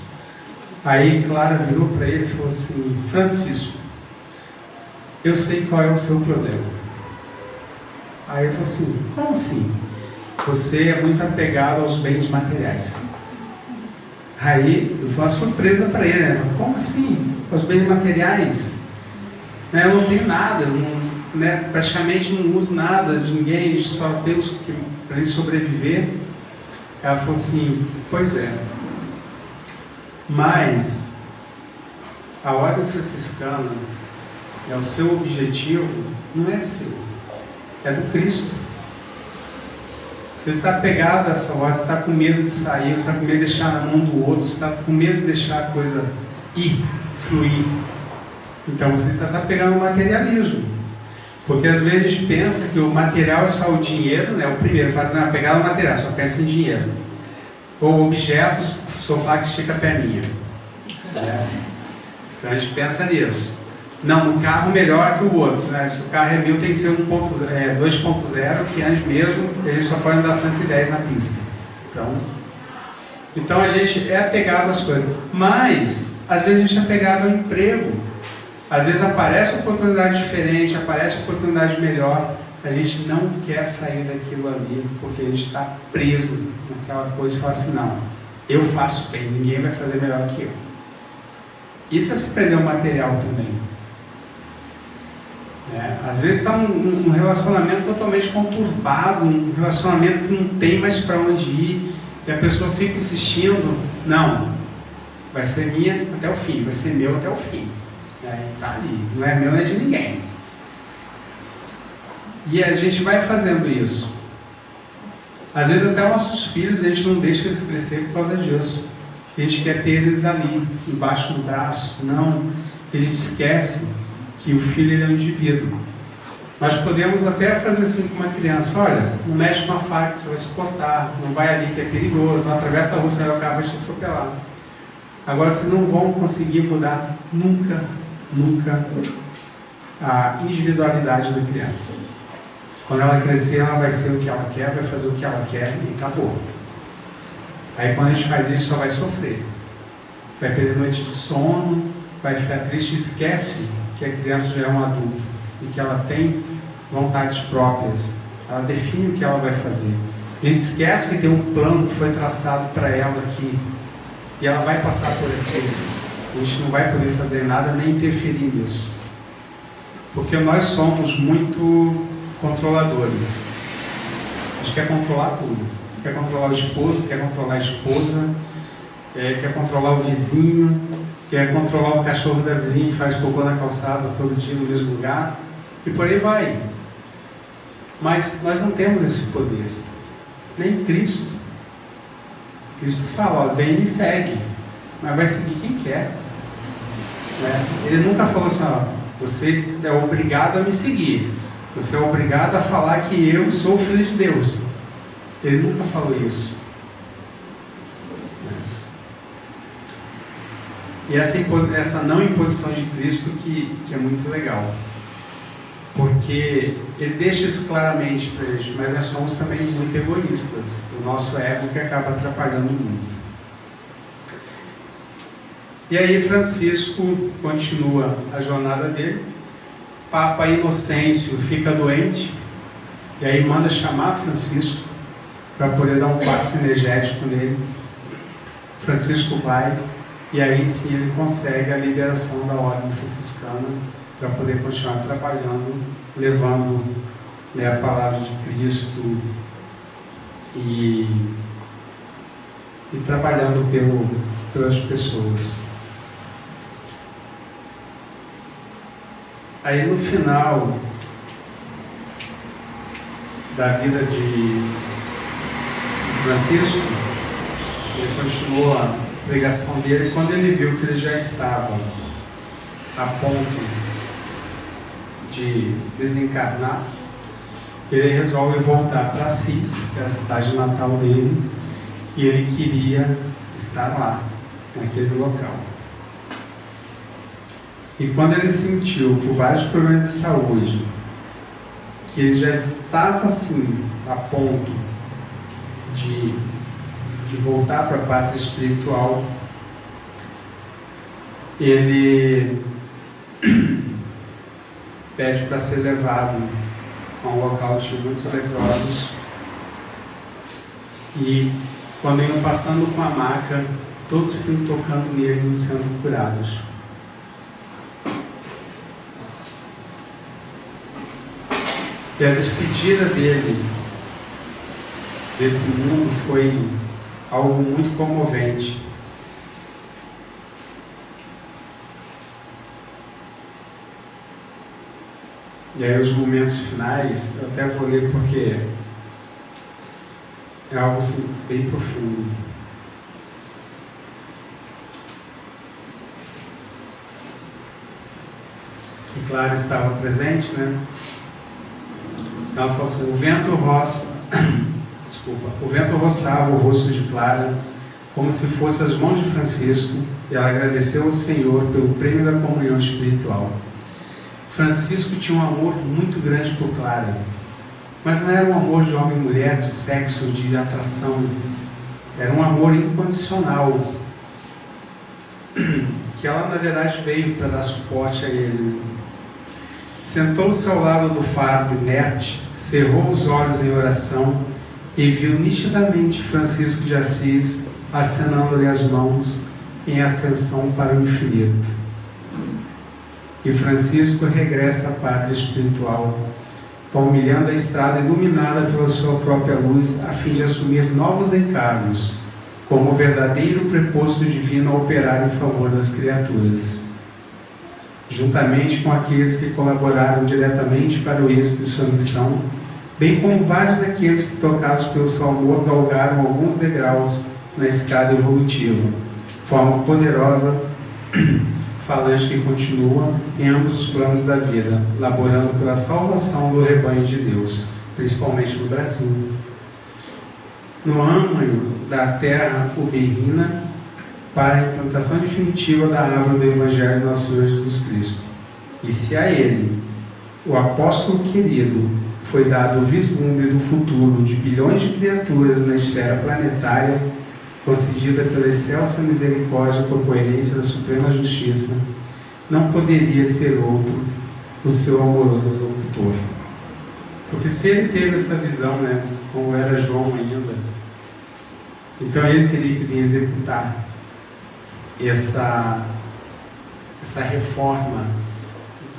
A: Aí Clara virou para ele e falou assim: Francisco, eu sei qual é o seu problema. Aí ele falou assim: como assim? Você é muito apegado aos bens materiais. Aí foi uma surpresa para ele, né? Como assim? Os bens materiais? Né? Eu não tenho nada, não, né? Praticamente não uso nada de ninguém, só tenho para ele sobreviver. Ela falou assim: pois é, mas a ordem franciscana, o seu objetivo não é seu, é do Cristo. Você está apegado a essa ordem, você está com medo de sair, você está com medo de deixar na mão do outro, você está com medo de deixar a coisa ir, fluir. Então você está se apegando ao materialismo. Porque às vezes a gente pensa que o material é só o dinheiro, né? O primeiro faz apegado ao material, só pensa em dinheiro. Ou objetos, sofá que estica a perninha. Né? Então a gente pensa nisso. Não, um carro melhor que o outro, né? Se o carro é 1000, tem que ser 2.0, que ande mesmo, ele só pode andar 110 na pista. Então a gente é apegado às coisas, mas às vezes a gente é apegado ao emprego. Às vezes aparece oportunidade diferente, aparece oportunidade melhor, a gente não quer sair daquilo ali, porque a gente está preso naquela coisa e fala assim: não, eu faço bem, ninguém vai fazer melhor que eu. Isso é se prender ao material também. Às vezes está um relacionamento totalmente conturbado, um relacionamento que não tem mais para onde ir, e a pessoa fica insistindo: não, vai ser minha até o fim, vai ser meu até o fim. Está ali, não é meu, não é de ninguém. E a gente vai fazendo isso. Às vezes até nossos filhos a gente não deixa eles crescer por causa disso. A gente quer ter eles ali, embaixo do braço. Não, a gente esquece que o filho ele é um indivíduo. Nós podemos até fazer assim com uma criança: olha, não mexe com a faca, você vai se cortar, não vai ali que é perigoso, não atravessa a rua, senão o carro vai te atropelar. Agora vocês não vão conseguir mudar nunca a individualidade da criança. Quando ela crescer, ela vai ser o que ela quer, vai fazer o que ela quer e acabou. Aí quando a gente faz isso, só vai sofrer. Vai perder noite de sono, vai ficar triste, esquece que a criança já é um adulto e que ela tem vontades próprias. Ela define o que ela vai fazer. A gente esquece que tem um plano que foi traçado para ela aqui e ela vai passar por aquilo. A gente não vai poder fazer nada nem interferir nisso, porque nós somos muito controladores. A gente quer controlar tudo. Quer controlar o esposo, quer controlar a esposa, quer controlar o vizinho, quer controlar o cachorro da vizinha que faz cocô na calçada todo dia no mesmo lugar, e por aí vai. Mas nós não temos esse poder, nem Cristo. Cristo fala: ó, vem e me segue, mas vai seguir quem quer. Ele nunca falou assim: ó, você é obrigado a me seguir, você é obrigado a falar que eu sou o Filho de Deus. Ele nunca falou isso. E essa não imposição de Cristo que é muito legal, porque ele deixa isso claramente para a gente, mas nós somos também muito egoístas. O nosso ego que acaba atrapalhando muito. E aí Francisco continua a jornada dele. Papa Inocêncio fica doente, e aí manda chamar Francisco para poder dar um passe energético nele. Francisco vai, e aí sim ele consegue a liberação da ordem franciscana para poder continuar trabalhando, levando ler a palavra de Cristo e trabalhando pelas pessoas. Aí no final da vida de Francisco, ele continuou a pregação dele, e quando ele viu que ele já estava a ponto de desencarnar, ele resolve voltar para Assis, que é a cidade natal dele, e ele queria estar lá, naquele local. E quando ele sentiu, por vários problemas de saúde, que ele já estava assim, a ponto de voltar para a pátria espiritual, ele pede para ser levado a um local de muitos leprosos, e quando iam passando com a maca, todos iam tocando nele e sendo curados. E a despedida dele desse mundo foi algo muito comovente. E aí os momentos finais, eu até vou ler porque é algo assim, bem profundo. E Clara estava presente, né? Ela falou assim: o vento roçava o rosto de Clara como se fosse as mãos de Francisco, e ela agradeceu ao Senhor pelo prêmio da comunhão espiritual. Francisco tinha um amor muito grande por Clara, mas não era um amor de homem e mulher, de sexo, de atração. Era um amor incondicional, que ela na verdade veio para dar suporte a ele. Sentou-se ao lado do fardo inerte, cerrou os olhos em oração e viu nitidamente Francisco de Assis acenando-lhe as mãos em ascensão para o infinito. E Francisco regressa à pátria espiritual, palmilhando a estrada iluminada pela sua própria luz, a fim de assumir novos encargos, como o verdadeiro preposto divino a operar em favor das criaturas, juntamente com aqueles que colaboraram diretamente para o êxito de sua missão, bem como vários daqueles que, tocados pelo seu amor, galgaram alguns degraus na escada evolutiva, forma poderosa, falange que continua em ambos os planos da vida, laborando pela salvação do rebanho de Deus, principalmente no Brasil. No âmago da terra uberrina, para a implantação definitiva da árvore do Evangelho de Nosso Senhor Jesus Cristo. E se a ele, o apóstolo querido, foi dado o vislumbre do futuro de bilhões de criaturas na esfera planetária, concedida pela excelsa misericórdia por coerência da suprema justiça, não poderia ser outro o seu amoroso executor. Porque se ele teve essa visão, né, como era João ainda, então ele teria que vir executar essa reforma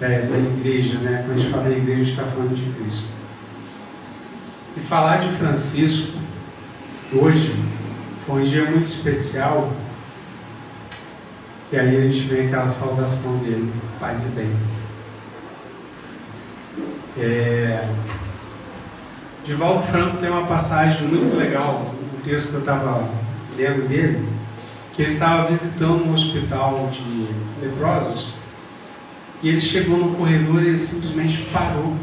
A: da igreja, né? Quando a gente fala da igreja, a gente está falando de Cristo. E falar de Francisco hoje foi um dia muito especial, e aí a gente vê aquela saudação dele: paz e bem. Divaldo Franco tem uma passagem muito legal, um texto que eu estava lendo dele, que ele estava visitando um hospital de leprosos, e ele chegou no corredor e ele simplesmente parou.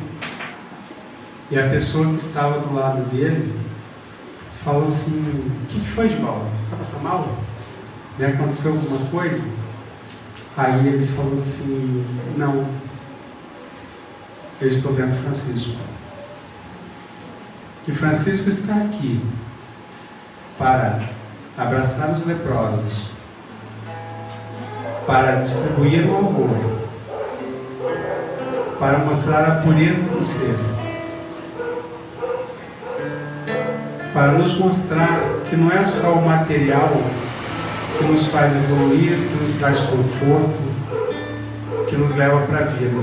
A: E a pessoa que estava do lado dele falou assim: o que foi, Divaldo? Você está passando mal? Aconteceu alguma coisa? Aí ele falou assim: não, eu estou vendo Francisco. E Francisco está aqui para abraçar os leprosos, para distribuir o amor, para mostrar a pureza do ser, para nos mostrar que não é só o material que nos faz evoluir, que nos traz conforto, que nos leva para a vida,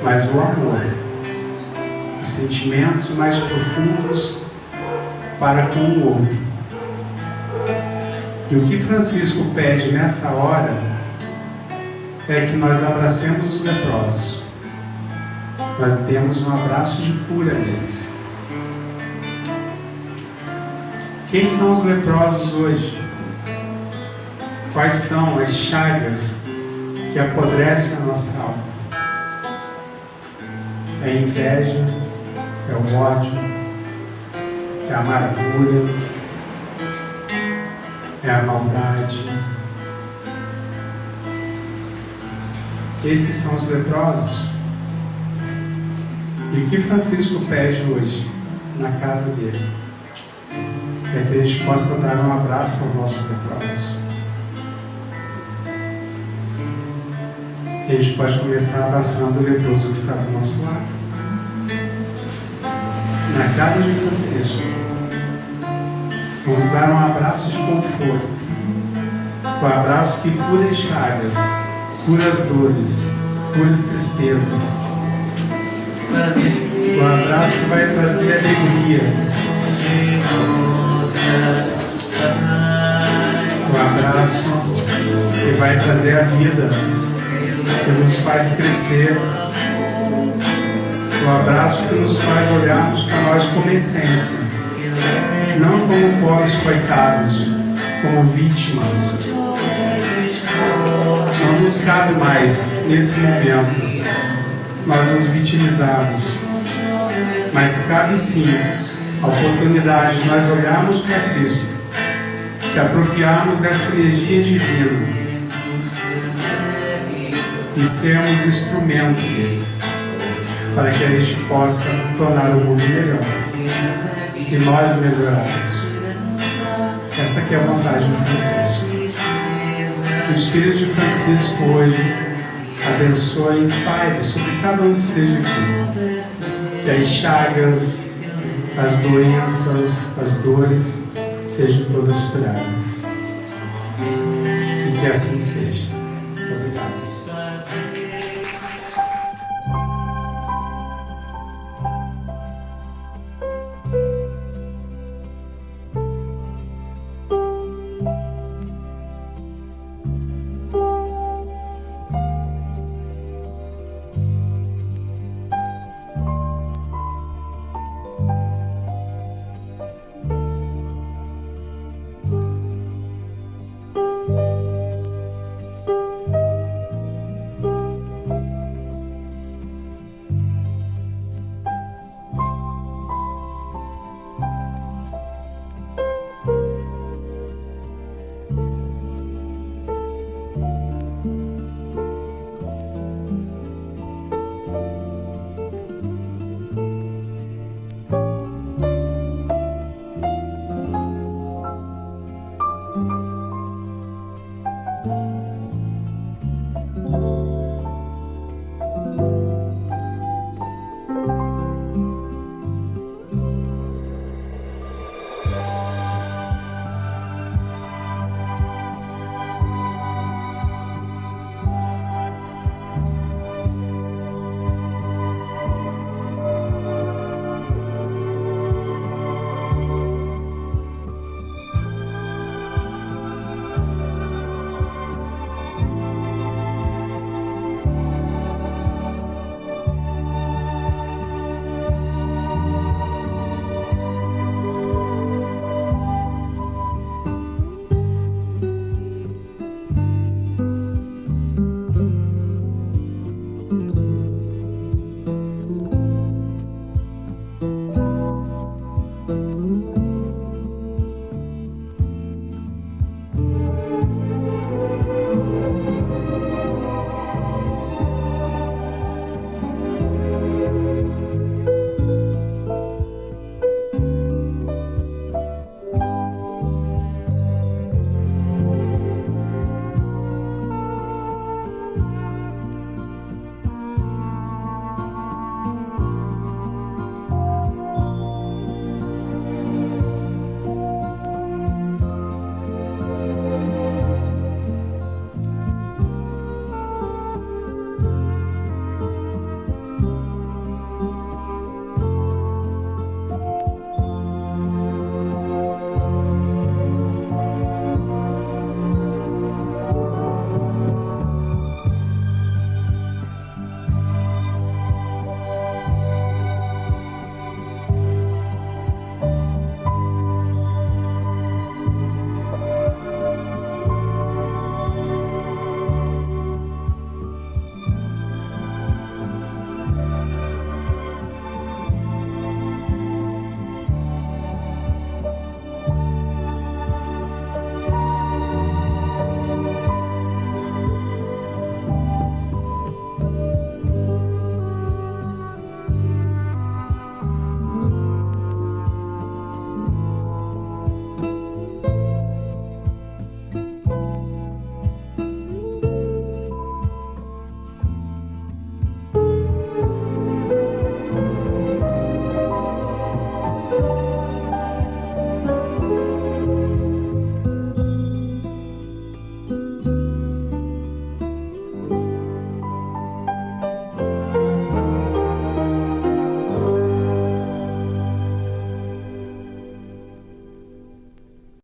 A: mas o amor. os sentimentos mais profundos para com o outro. E o que Francisco pede nessa hora é que nós abracemos os leprosos. Nós demos um abraço de cura neles. Quem são os leprosos hoje? Quais são as chagas que apodrecem a nossa alma? É a inveja, é o ódio, é a amargura, é a maldade. Esses são os leprosos. E o que Francisco pede hoje na casa dele é que a gente possa dar um abraço aos nossos leprosos. E a gente pode começar abraçando o leproso que está do nosso lado. Na casa de Francisco, vamos dar um abraço de conforto. O abraço que cura as chagas, cura as dores, cura as tristezas. O abraço que vai trazer alegria. O abraço que vai trazer a vida, que nos faz crescer. O abraço que nos faz olharmos para nós como essência, não como pobres coitados, como vítimas. Não nos cabe mais, nesse momento, nós nos vitimizarmos, mas cabe sim a oportunidade de nós olharmos para Cristo, se apropriarmos dessa energia divina e sermos instrumento dele, para que a gente possa tornar o mundo melhor e nós melhorarmos. Essa aqui é a vontade de Francisco. O Espírito de Francisco hoje abençoe e paire sobre cada um que esteja aqui. Que as chagas, as doenças, as dores sejam todas curadas. E que assim seja. Obrigado.